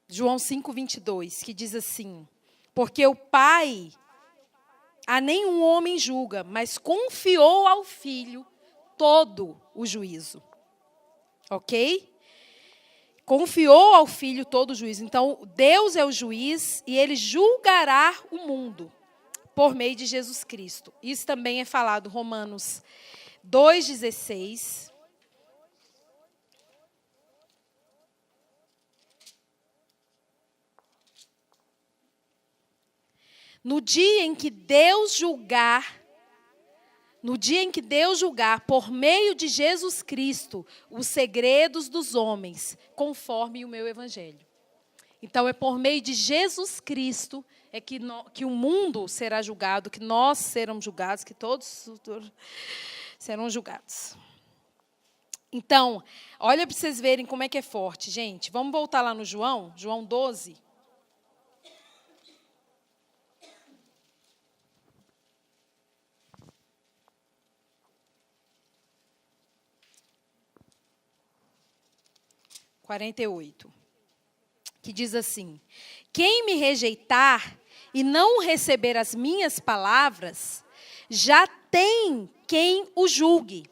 João 5, 22, que diz assim: porque o Pai a nenhum homem julga, mas confiou ao Filho todo o juízo. Ok? Confiou ao Filho todo o juízo. Então, Deus é o juiz e Ele julgará o mundo por meio de Jesus Cristo. Isso também é falado, Romanos 2,16. No dia em que Deus julgar por meio de Jesus Cristo os segredos dos homens, conforme o meu evangelho. Então, é por meio de Jesus Cristo que o mundo será julgado, que nós seremos julgados, que todos serão julgados. Então, olha para vocês verem como é que é forte, gente. Vamos voltar lá no João 12. Que diz assim: quem me rejeitar e não receber as minhas palavras, já tem quem o julgue.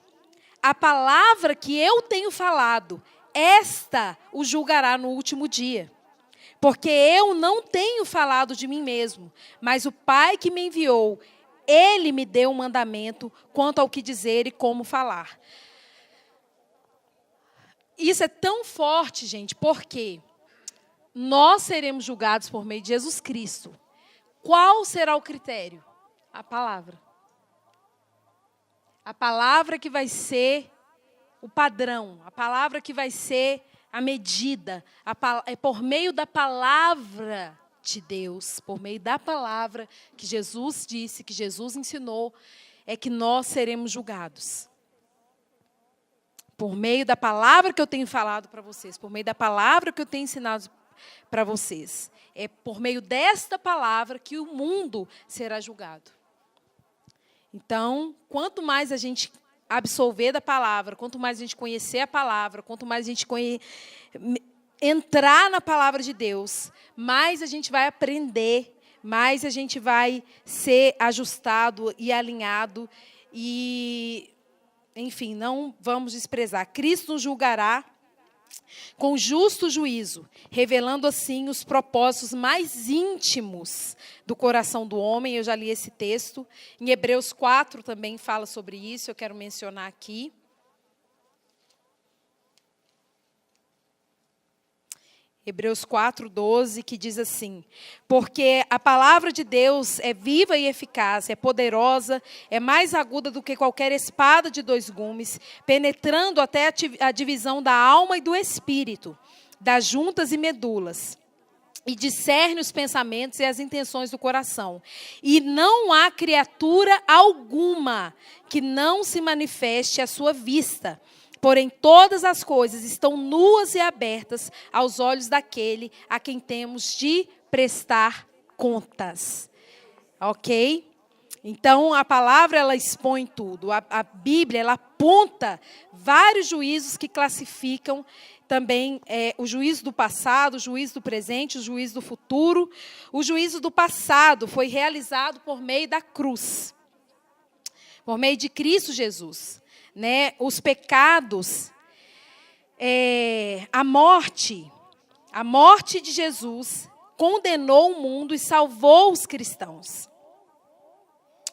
A palavra que eu tenho falado, esta o julgará no último dia. Porque eu não tenho falado de mim mesmo, mas o Pai que me enviou, Ele me deu um mandamento quanto ao que dizer e como falar. Isso é tão forte, gente, porque nós seremos julgados por meio de Jesus Cristo. Qual será o critério? A palavra. A palavra que vai ser o padrão, a palavra que vai ser a medida. É por meio da palavra de Deus, por meio da palavra que Jesus disse, que Jesus ensinou, é que nós seremos julgados. Por meio da palavra que eu tenho falado para vocês, por meio da palavra que eu tenho ensinado para vocês. É por meio desta palavra que o mundo será julgado. Então, quanto mais a gente absorver da palavra, quanto mais a gente conhecer a palavra, quanto mais a gente entrar na palavra de Deus, mais a gente vai aprender, mais a gente vai ser ajustado e alinhado e, enfim, não vamos desprezar. Cristo nos julgará com justo juízo, revelando assim os propósitos mais íntimos do coração do homem. Eu já li esse texto. Em Hebreus 4 também fala sobre isso, eu quero mencionar aqui. Hebreus 4:12, que diz assim: porque a palavra de Deus é viva e eficaz, é poderosa, é mais aguda do que qualquer espada de 2 gumes, penetrando até a divisão da alma e do espírito, das juntas e medulas, e discerne os pensamentos e as intenções do coração. E não há criatura alguma que não se manifeste à sua vista. Porém, todas as coisas estão nuas e abertas aos olhos daquele a quem temos de prestar contas. Ok? Então, a palavra, ela expõe tudo. A Bíblia, ela aponta vários juízos que classificam também o juízo do passado, o juízo do presente, o juízo do futuro. O juízo do passado foi realizado por meio da cruz, por meio de Cristo Jesus. Né, os pecados, a morte de Jesus condenou o mundo e salvou os cristãos.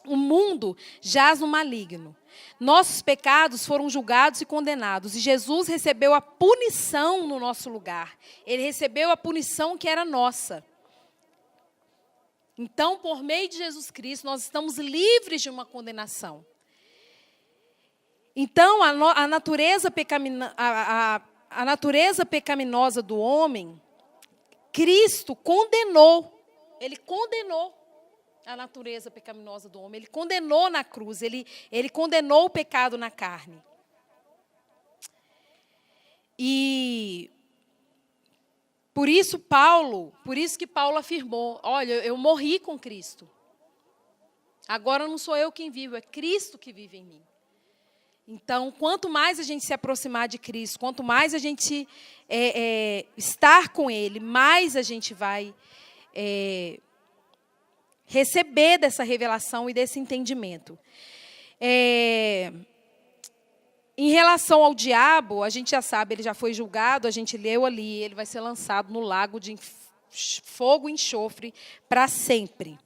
O mundo jaz no maligno. Nossos pecados foram julgados e condenados. E Jesus recebeu a punição no nosso lugar. Ele recebeu a punição que era nossa. Então, por meio de Jesus Cristo, nós estamos livres de uma condenação. Então, a natureza pecaminosa do homem, Cristo condenou. Ele condenou a natureza pecaminosa do homem. Ele condenou na cruz. Ele condenou o pecado na carne. E por isso que Paulo afirmou: olha, eu morri com Cristo. Agora não sou eu quem vivo, é Cristo que vive em mim. Então, quanto mais a gente se aproximar de Cristo, quanto mais a gente estar com Ele, mais a gente vai receber dessa revelação e desse entendimento. Em relação ao diabo, a gente já sabe, ele já foi julgado, a gente leu ali, ele vai ser lançado no lago de fogo e enxofre para sempre.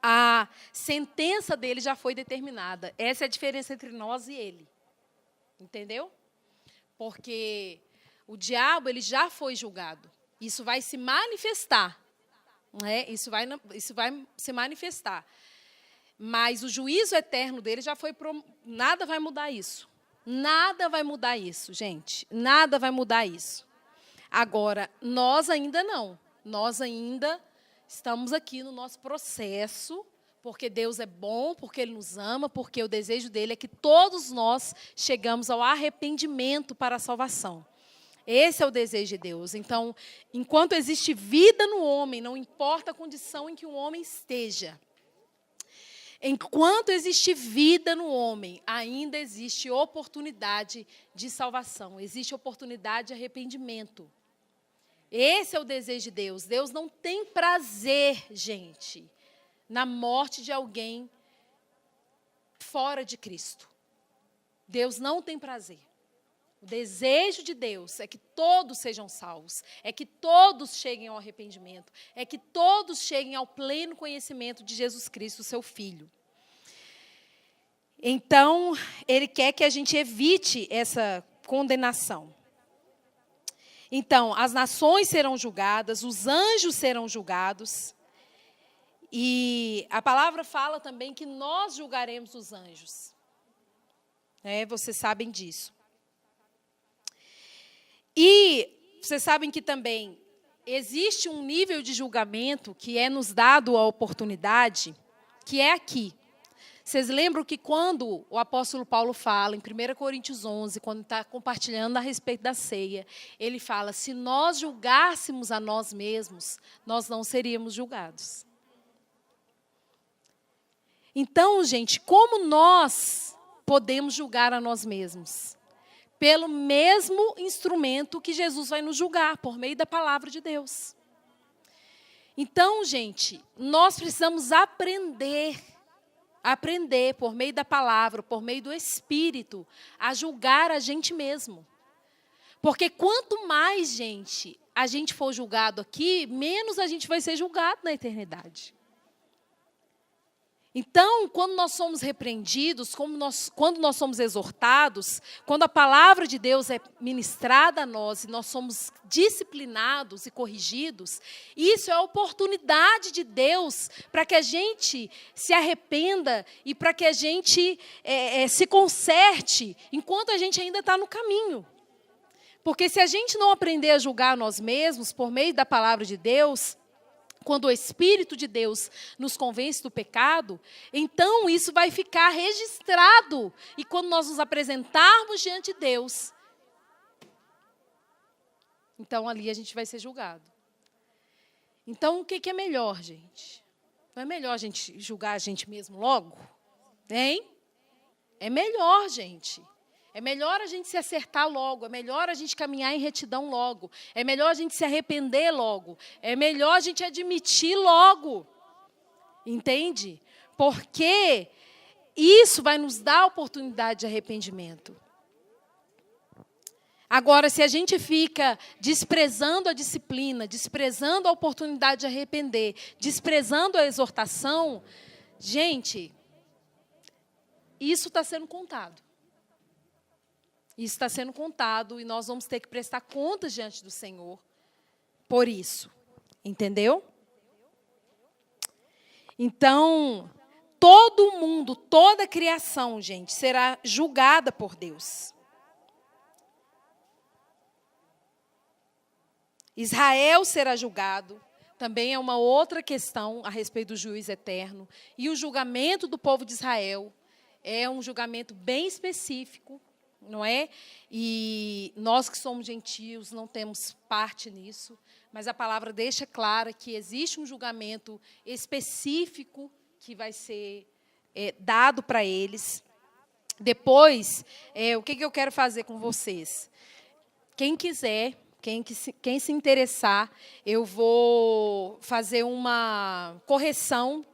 A sentença dele já foi determinada. Essa é a diferença entre nós e ele. Entendeu? Porque o diabo, ele já foi julgado. Isso vai se manifestar. Né? Isso vai se manifestar. Mas o juízo eterno dele já foi... Nada vai mudar isso. Nada vai mudar isso, gente. Nada vai mudar isso. Agora, nós ainda não. Nós ainda... estamos aqui no nosso processo, porque Deus é bom, porque Ele nos ama, porque o desejo dEle é que todos nós chegamos ao arrependimento para a salvação. Esse é o desejo de Deus. Então, enquanto existe vida no homem, não importa a condição em que o homem esteja, enquanto existe vida no homem, ainda existe oportunidade de salvação, existe oportunidade de arrependimento. Esse é o desejo de Deus. Deus não tem prazer, gente, na morte de alguém fora de Cristo. Deus não tem prazer. O desejo de Deus é que todos sejam salvos, é que todos cheguem ao arrependimento, é que todos cheguem ao pleno conhecimento de Jesus Cristo, seu Filho. Então, Ele quer que a gente evite essa condenação. Então, as nações serão julgadas, os anjos serão julgados. E a palavra fala também que nós julgaremos os anjos. Vocês sabem disso. E vocês sabem que também existe um nível de julgamento que é nos dado a oportunidade, que é aqui. Vocês lembram que quando o apóstolo Paulo fala, em 1 Coríntios 11, quando está compartilhando a respeito da ceia, ele fala, se nós julgássemos a nós mesmos, nós não seríamos julgados. Então, gente, como nós podemos julgar a nós mesmos? Pelo mesmo instrumento que Jesus vai nos julgar, por meio da palavra de Deus. Então, gente, nós precisamos aprender por meio da palavra, por meio do Espírito, a julgar a gente mesmo. Porque quanto mais, gente, a gente for julgado aqui, menos a gente vai ser julgado na eternidade. Então, quando nós somos repreendidos, quando nós somos exortados, quando a palavra de Deus é ministrada a nós e nós somos disciplinados e corrigidos, isso é a oportunidade de Deus para que a gente se arrependa e para que a gente se conserte enquanto a gente ainda está no caminho. Porque se a gente não aprender a julgar nós mesmos por meio da palavra de Deus, quando o Espírito de Deus nos convence do pecado, então isso vai ficar registrado. E quando nós nos apresentarmos diante de Deus, então ali a gente vai ser julgado. Então o que é melhor, gente? Não é melhor a gente julgar a gente mesmo logo? Hein? É melhor, gente. É melhor a gente se acertar logo, é melhor a gente caminhar em retidão logo, é melhor a gente se arrepender logo, é melhor a gente admitir logo. Entende? Porque isso vai nos dar a oportunidade de arrependimento. Agora, se a gente fica desprezando a disciplina, desprezando a oportunidade de arrepender, desprezando a exortação, gente, isso está sendo contado. Isso está sendo contado e nós vamos ter que prestar contas diante do Senhor por isso. Entendeu? Então, todo mundo, toda a criação, gente, será julgada por Deus. Israel será julgado. Também é uma outra questão a respeito do juiz eterno. E o julgamento do povo de Israel é um julgamento bem específico. Não é? E nós que somos gentios não temos parte nisso, mas a palavra deixa clara que existe um julgamento específico que vai ser dado para eles. Depois, o que eu quero fazer com vocês? Quem quiser, quem se interessar, eu vou fazer uma correção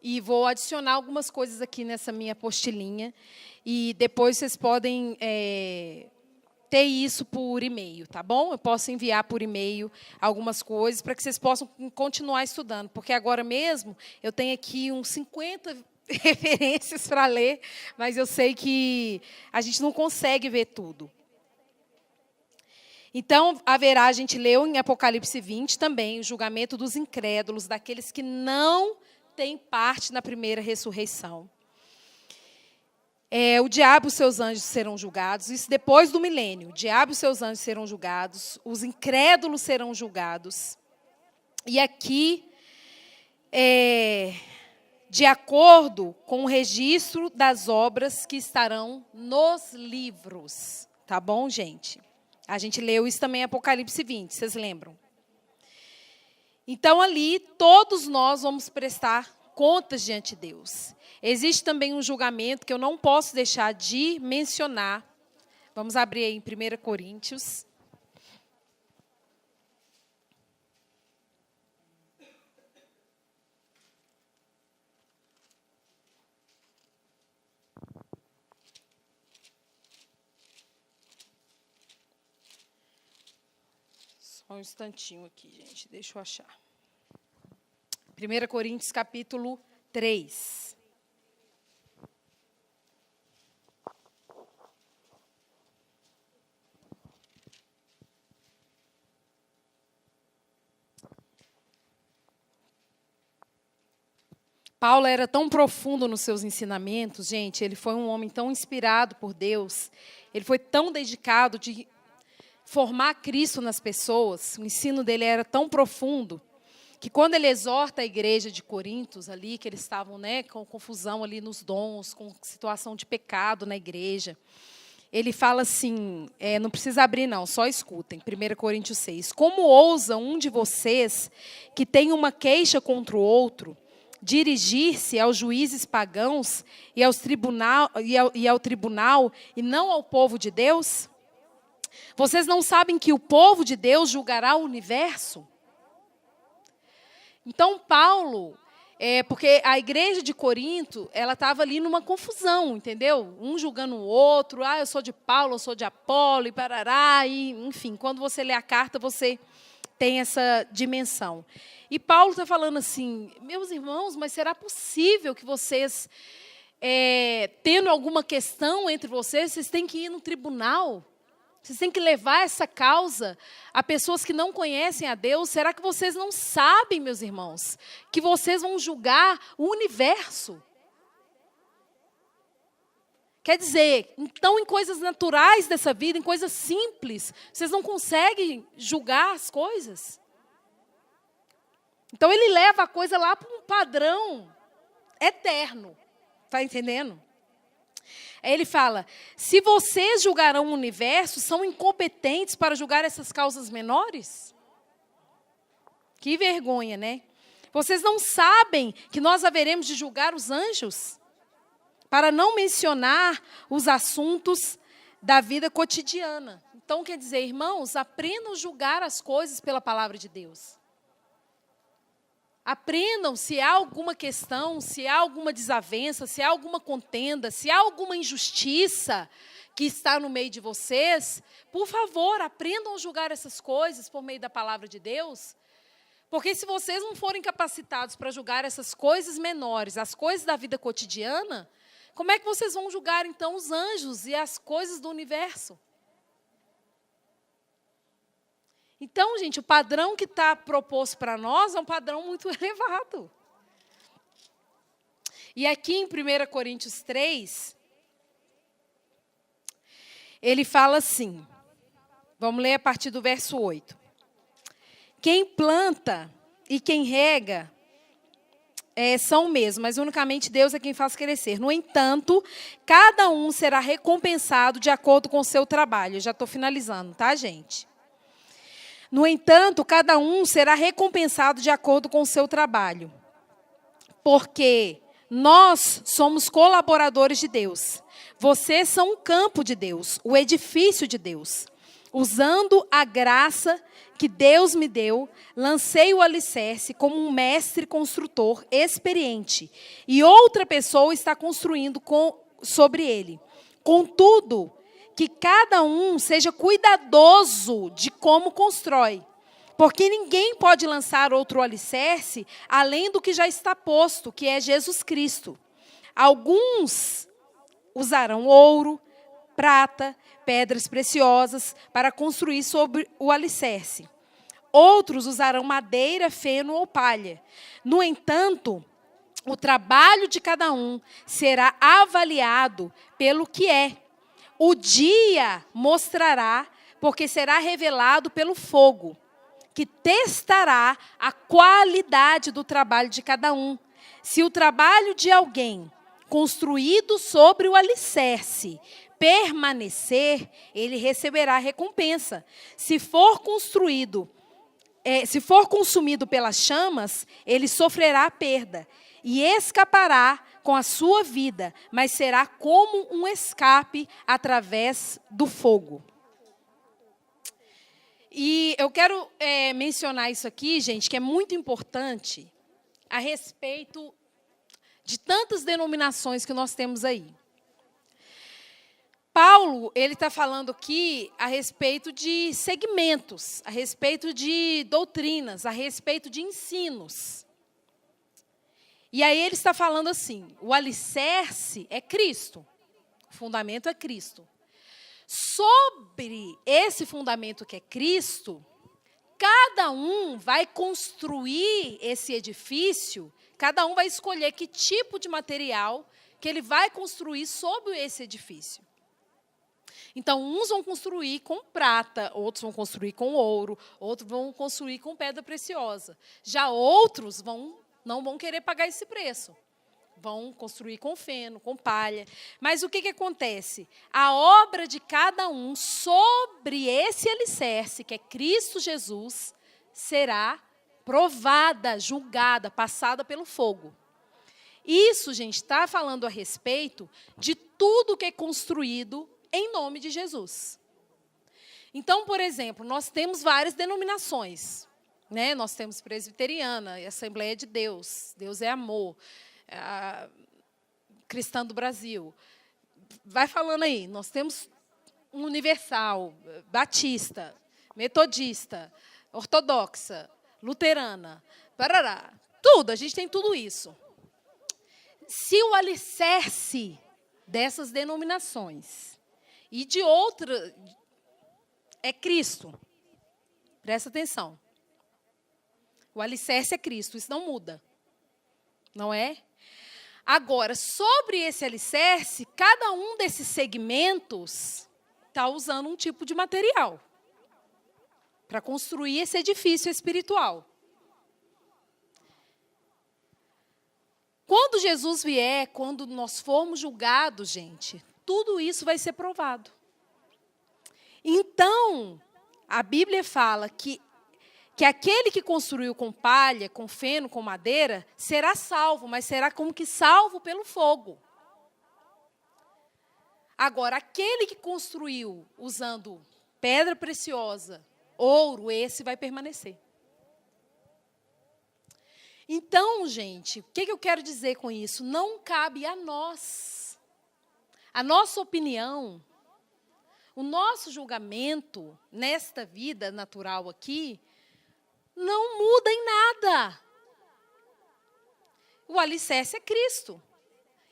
e vou adicionar algumas coisas aqui nessa minha apostilinha. E depois vocês podem ter isso por e-mail, tá bom? Eu posso enviar por e-mail algumas coisas para que vocês possam continuar estudando. Porque agora mesmo eu tenho aqui uns 50 referências para ler, mas eu sei que a gente não consegue ver tudo. Então, a gente leu em Apocalipse 20 também o julgamento dos incrédulos, daqueles que não têm parte na primeira ressurreição. O diabo e os seus anjos serão julgados. Isso depois do milênio. O diabo e os seus anjos serão julgados. Os incrédulos serão julgados. E aqui, de acordo com o registro das obras que estarão nos livros. Tá bom, gente? A gente leu isso também em Apocalipse 20, vocês lembram? Então, ali, todos nós vamos prestar contas diante de Deus. Existe também um julgamento que eu não posso deixar de mencionar. Vamos abrir aí em 1 Coríntios. Só um instantinho aqui, gente. Deixa eu achar. 1 Coríntios, capítulo 3. Paulo era tão profundo nos seus ensinamentos, gente, ele foi um homem tão inspirado por Deus, ele foi tão dedicado de formar Cristo nas pessoas, o ensino dele era tão profundo, que quando ele exorta a igreja de Corintos ali, que eles estavam com confusão ali nos dons, com situação de pecado na igreja, ele fala assim, não precisa abrir não, só escutem, 1 Coríntios 6. Como ousa um de vocês, que tem uma queixa contra o outro, dirigir-se aos juízes pagãos e ao tribunal e não ao povo de Deus? Vocês não sabem que o povo de Deus julgará o universo? Então, Paulo, porque a igreja de Corinto, ela estava ali numa confusão, entendeu? Um julgando o outro, eu sou de Paulo, eu sou de Apolo, e parará, e, enfim, quando você lê a carta, você tem essa dimensão. E Paulo está falando assim, meus irmãos, mas será possível que vocês, tendo alguma questão entre vocês têm que ir no tribunal? Vocês têm que levar essa causa a pessoas que não conhecem a Deus? Será que vocês não sabem, meus irmãos, que vocês vão julgar o universo? Quer dizer, então, em coisas naturais dessa vida, em coisas simples, vocês não conseguem julgar as coisas? Então, ele leva a coisa lá para um padrão eterno. Está entendendo? Aí ele fala, se vocês julgarão o universo, são incompetentes para julgar essas causas menores? Que vergonha, né? Vocês não sabem que nós haveremos de julgar os anjos? Para não mencionar os assuntos da vida cotidiana. Então, quer dizer, irmãos, aprendam a julgar as coisas pela palavra de Deus. Aprendam se há alguma questão, se há alguma desavença, se há alguma contenda, se há alguma injustiça que está no meio de vocês. Por favor, aprendam a julgar essas coisas por meio da palavra de Deus. Porque se vocês não forem capacitados para julgar essas coisas menores, as coisas da vida cotidiana, como é que vocês vão julgar, então, os anjos e as coisas do universo? Então, gente, o padrão que está proposto para nós é um padrão muito elevado. E aqui em 1 Coríntios 3, ele fala assim, vamos ler a partir do verso 8. Quem planta e quem rega são o mesmo, mas unicamente Deus é quem faz crescer. No entanto, cada um será recompensado de acordo com o seu trabalho. Eu já estou finalizando, tá, gente? No entanto, cada um será recompensado de acordo com o seu trabalho. Porque nós somos colaboradores de Deus. Vocês são o campo de Deus, o edifício de Deus. Usando a graça que Deus me deu, lancei o alicerce como um mestre construtor experiente. E outra pessoa está construindo sobre ele. Contudo, que cada um seja cuidadoso de como constrói. Porque ninguém pode lançar outro alicerce além do que já está posto, que é Jesus Cristo. Alguns usarão ouro, prata, pedras preciosas para construir sobre o alicerce. Outros usarão madeira, feno ou palha. No entanto, o trabalho de cada um será avaliado pelo que é. O dia mostrará, porque será revelado pelo fogo, que testará a qualidade do trabalho de cada um. Se o trabalho de alguém construído sobre o alicerce permanecer, ele receberá recompensa. Se for consumido pelas chamas, ele sofrerá perda e escapará com a sua vida, mas será como um escape através do fogo. E eu quero mencionar isso aqui, gente, que é muito importante a respeito de tantas denominações que nós temos aí. Paulo, ele está falando aqui a respeito de segmentos, a respeito de doutrinas, a respeito de ensinos. E aí ele está falando assim, o alicerce é Cristo, o fundamento é Cristo. Sobre esse fundamento que é Cristo, cada um vai construir esse edifício, cada um vai escolher que tipo de material que ele vai construir sobre esse edifício. Então, uns vão construir com prata, outros vão construir com ouro, outros vão construir com pedra preciosa. Já outros não vão querer pagar esse preço. Vão construir com feno, com palha. Mas o que acontece? A obra de cada um sobre esse alicerce, que é Cristo Jesus, será provada, julgada, passada pelo fogo. Isso, gente, está falando a respeito de tudo que é construído em nome de Jesus. Então, por exemplo, nós temos várias denominações. né? Nós temos presbiteriana, Assembleia de Deus, Deus é amor, a Cristã do Brasil. Vai falando aí, nós temos um universal, batista, metodista, ortodoxa, luterana, parará, tudo, a gente tem tudo isso. Se o alicerce dessas denominações e de outra é Cristo, presta atenção. O alicerce é Cristo, isso não muda, não é? Agora, sobre esse alicerce, cada um desses segmentos está usando um tipo de material para construir esse edifício espiritual. Quando Jesus vier, quando nós formos julgados, gente, tudo isso vai ser provado. Então, a Bíblia fala que aquele que construiu com palha, com feno, com madeira, será salvo, mas será como que salvo pelo fogo. Agora, aquele que construiu usando pedra preciosa, ouro, esse vai permanecer. Então, gente, o que eu quero dizer com isso? Não cabe a nós. A nossa opinião, o nosso julgamento nesta vida natural aqui, não muda em nada. O alicerce é Cristo.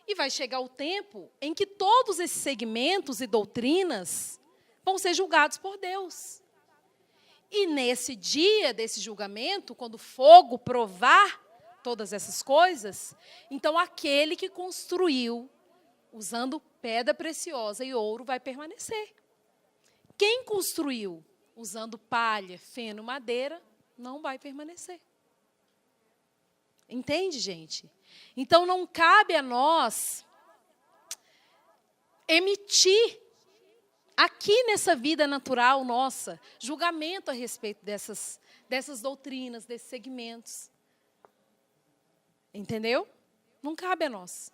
E vai chegar o tempo em que todos esses segmentos e doutrinas vão ser julgados por Deus. E nesse dia desse julgamento, quando o fogo provar todas essas coisas, então aquele que construiu, usando pedra preciosa e ouro, vai permanecer. Quem construiu, usando palha, feno, madeira, não vai permanecer. Entende, gente? Então, não cabe a nós emitir, aqui nessa vida natural nossa, julgamento a respeito dessas doutrinas, desses segmentos. Entendeu? Não cabe a nós.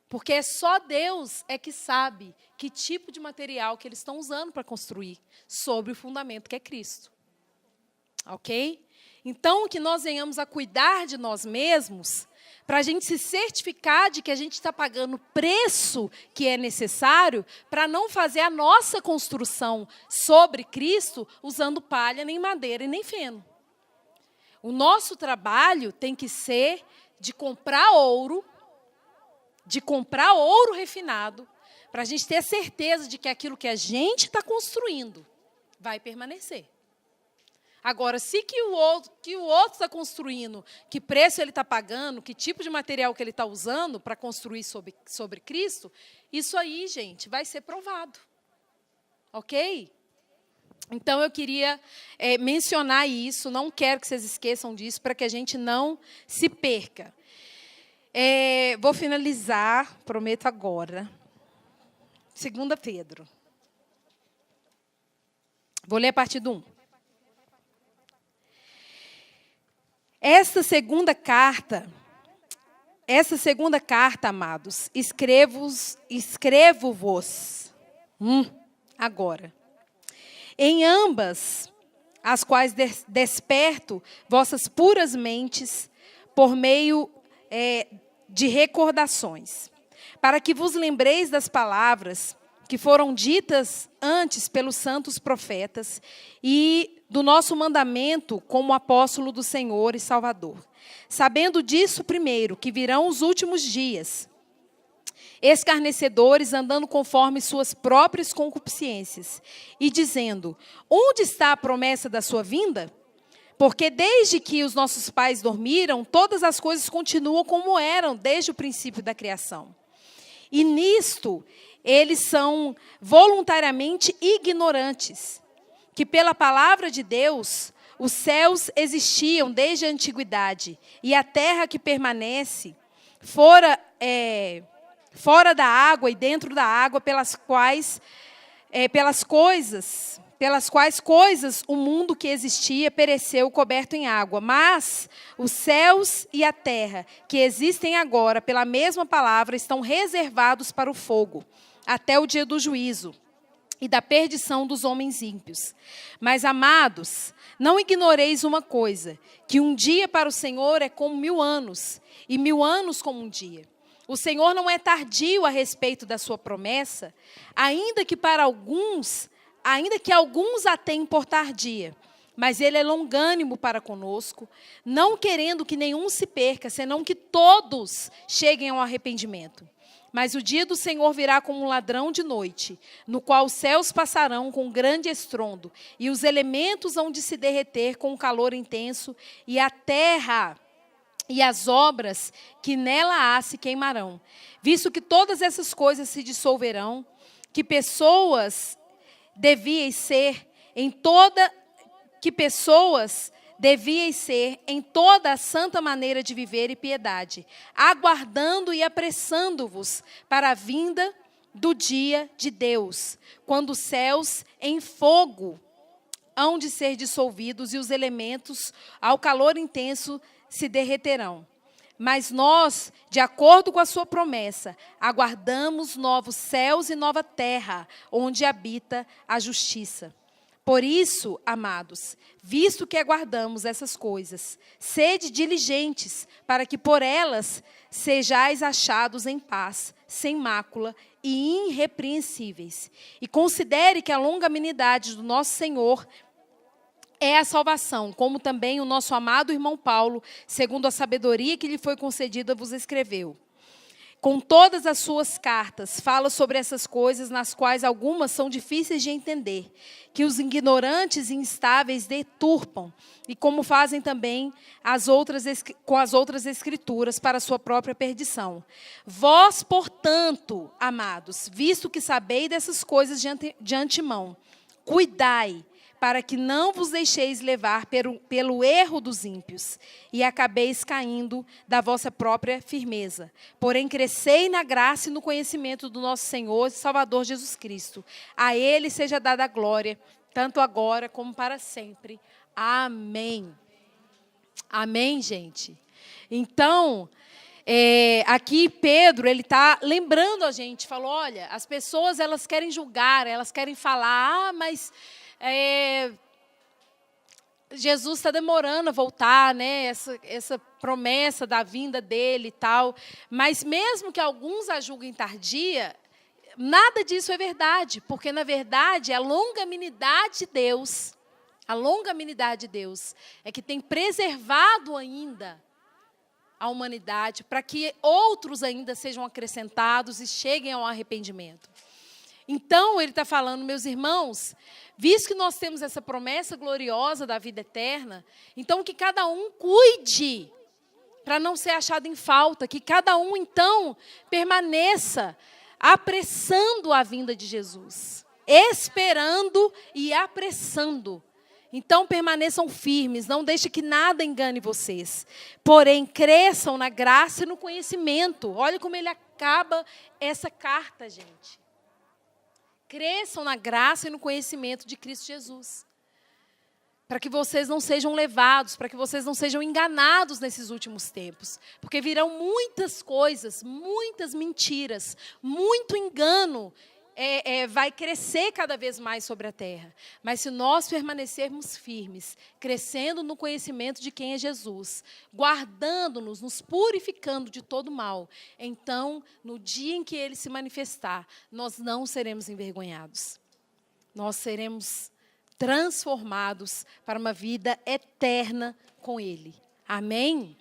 Porque só Deus é que sabe que tipo de material que eles estão usando para construir sobre o fundamento que é Cristo. Ok? Então, que nós venhamos a cuidar de nós mesmos, para a gente se certificar de que a gente está pagando o preço que é necessário para não fazer a nossa construção sobre Cristo usando palha, nem madeira e nem feno. O nosso trabalho tem que ser de comprar ouro refinado, para a gente ter certeza de que aquilo que a gente está construindo vai permanecer. Agora, se que o outro está construindo, que preço ele está pagando, que tipo de material que ele está usando para construir sobre Cristo, isso aí, gente, vai ser provado. Ok? Então, eu queria mencionar isso, não quero que vocês esqueçam disso, para que a gente não se perca. Vou finalizar, prometo agora. 2 Pedro. Vou ler a partir do 1. Essa segunda carta, amados, escrevo-vos agora. Em ambas, as quais desperto vossas puras mentes por meio de recordações, para que vos lembreis das palavras que foram ditas antes pelos santos profetas e do nosso mandamento como apóstolo do Senhor e Salvador. Sabendo disso, primeiro, que virão os últimos dias, escarnecedores andando conforme suas próprias concupiscências, e dizendo, onde está a promessa da sua vinda? Porque desde que os nossos pais dormiram, todas as coisas continuam como eram desde o princípio da criação. E nisto, eles são voluntariamente ignorantes, que pela palavra de Deus, os céus existiam desde a antiguidade, e a terra que permanece fora da água e dentro da água, pelas quais coisas o mundo que existia pereceu coberto em água. Mas os céus e a terra, que existem agora, pela mesma palavra, estão reservados para o fogo, até o dia do juízo. e da perdição dos homens ímpios. Mas, amados, não ignoreis uma coisa, que um dia para o Senhor é como 1000 anos, e 1000 anos como um dia. O Senhor não é tardio a respeito da sua promessa, ainda que alguns a tenham por tardia, mas Ele é longânimo para conosco, não querendo que nenhum se perca, senão que todos cheguem ao arrependimento. Mas o dia do Senhor virá como um ladrão de noite, no qual os céus passarão com grande estrondo, e os elementos hão de se derreter com um calor intenso, e a terra e as obras que nela há se queimarão. Visto que todas essas coisas se dissolverão, que pessoas devíeis ser em toda a santa maneira de viver e piedade, aguardando e apressando-vos para a vinda do dia de Deus, quando os céus em fogo hão de ser dissolvidos e os elementos, ao calor intenso, se derreterão. Mas nós, de acordo com a sua promessa, aguardamos novos céus e nova terra, onde habita a justiça. Por isso, amados, visto que aguardamos essas coisas, sede diligentes, para que por elas sejais achados em paz, sem mácula e irrepreensíveis. E considere que a longanimidade do nosso Senhor é a salvação, como também o nosso amado irmão Paulo, segundo a sabedoria que lhe foi concedida, vos escreveu. Com todas as suas cartas, fala sobre essas coisas, nas quais algumas são difíceis de entender, que os ignorantes e instáveis deturpam, e como fazem também com as outras escrituras, para a sua própria perdição. Vós, portanto, amados, visto que sabeis dessas coisas de antemão, cuidai, para que não vos deixeis levar pelo erro dos ímpios, e acabeis caindo da vossa própria firmeza. Porém, crescei na graça e no conhecimento do nosso Senhor e Salvador Jesus Cristo. A Ele seja dada a glória, tanto agora como para sempre. Amém. Amém, gente? Então, aqui Pedro, ele está lembrando a gente, falou, olha, as pessoas, elas querem julgar, elas querem falar, mas Jesus está demorando a voltar, né? Essa promessa da vinda dele e tal. Mas mesmo que alguns a julguem tardia, nada disso é verdade, porque na verdade a longanimidade de Deus é que tem preservado ainda a humanidade para que outros ainda sejam acrescentados e cheguem ao arrependimento. Então, ele está falando, meus irmãos, visto que nós temos essa promessa gloriosa da vida eterna, então que cada um cuide para não ser achado em falta, que cada um, então, permaneça apressando a vinda de Jesus, esperando e apressando. Então, permaneçam firmes, não deixe que nada engane vocês. Porém, cresçam na graça e no conhecimento. Olha como ele acaba essa carta, gente. Cresçam na graça e no conhecimento de Cristo Jesus. Para que vocês não sejam levados, para que vocês não sejam enganados nesses últimos tempos. Porque virão muitas coisas, muitas mentiras, muito engano. Vai crescer cada vez mais sobre a terra. Mas se nós permanecermos firmes, crescendo no conhecimento de quem é Jesus, guardando-nos, nos purificando de todo mal, então, no dia em que Ele se manifestar, nós não seremos envergonhados. Nós seremos transformados para uma vida eterna com Ele. Amém?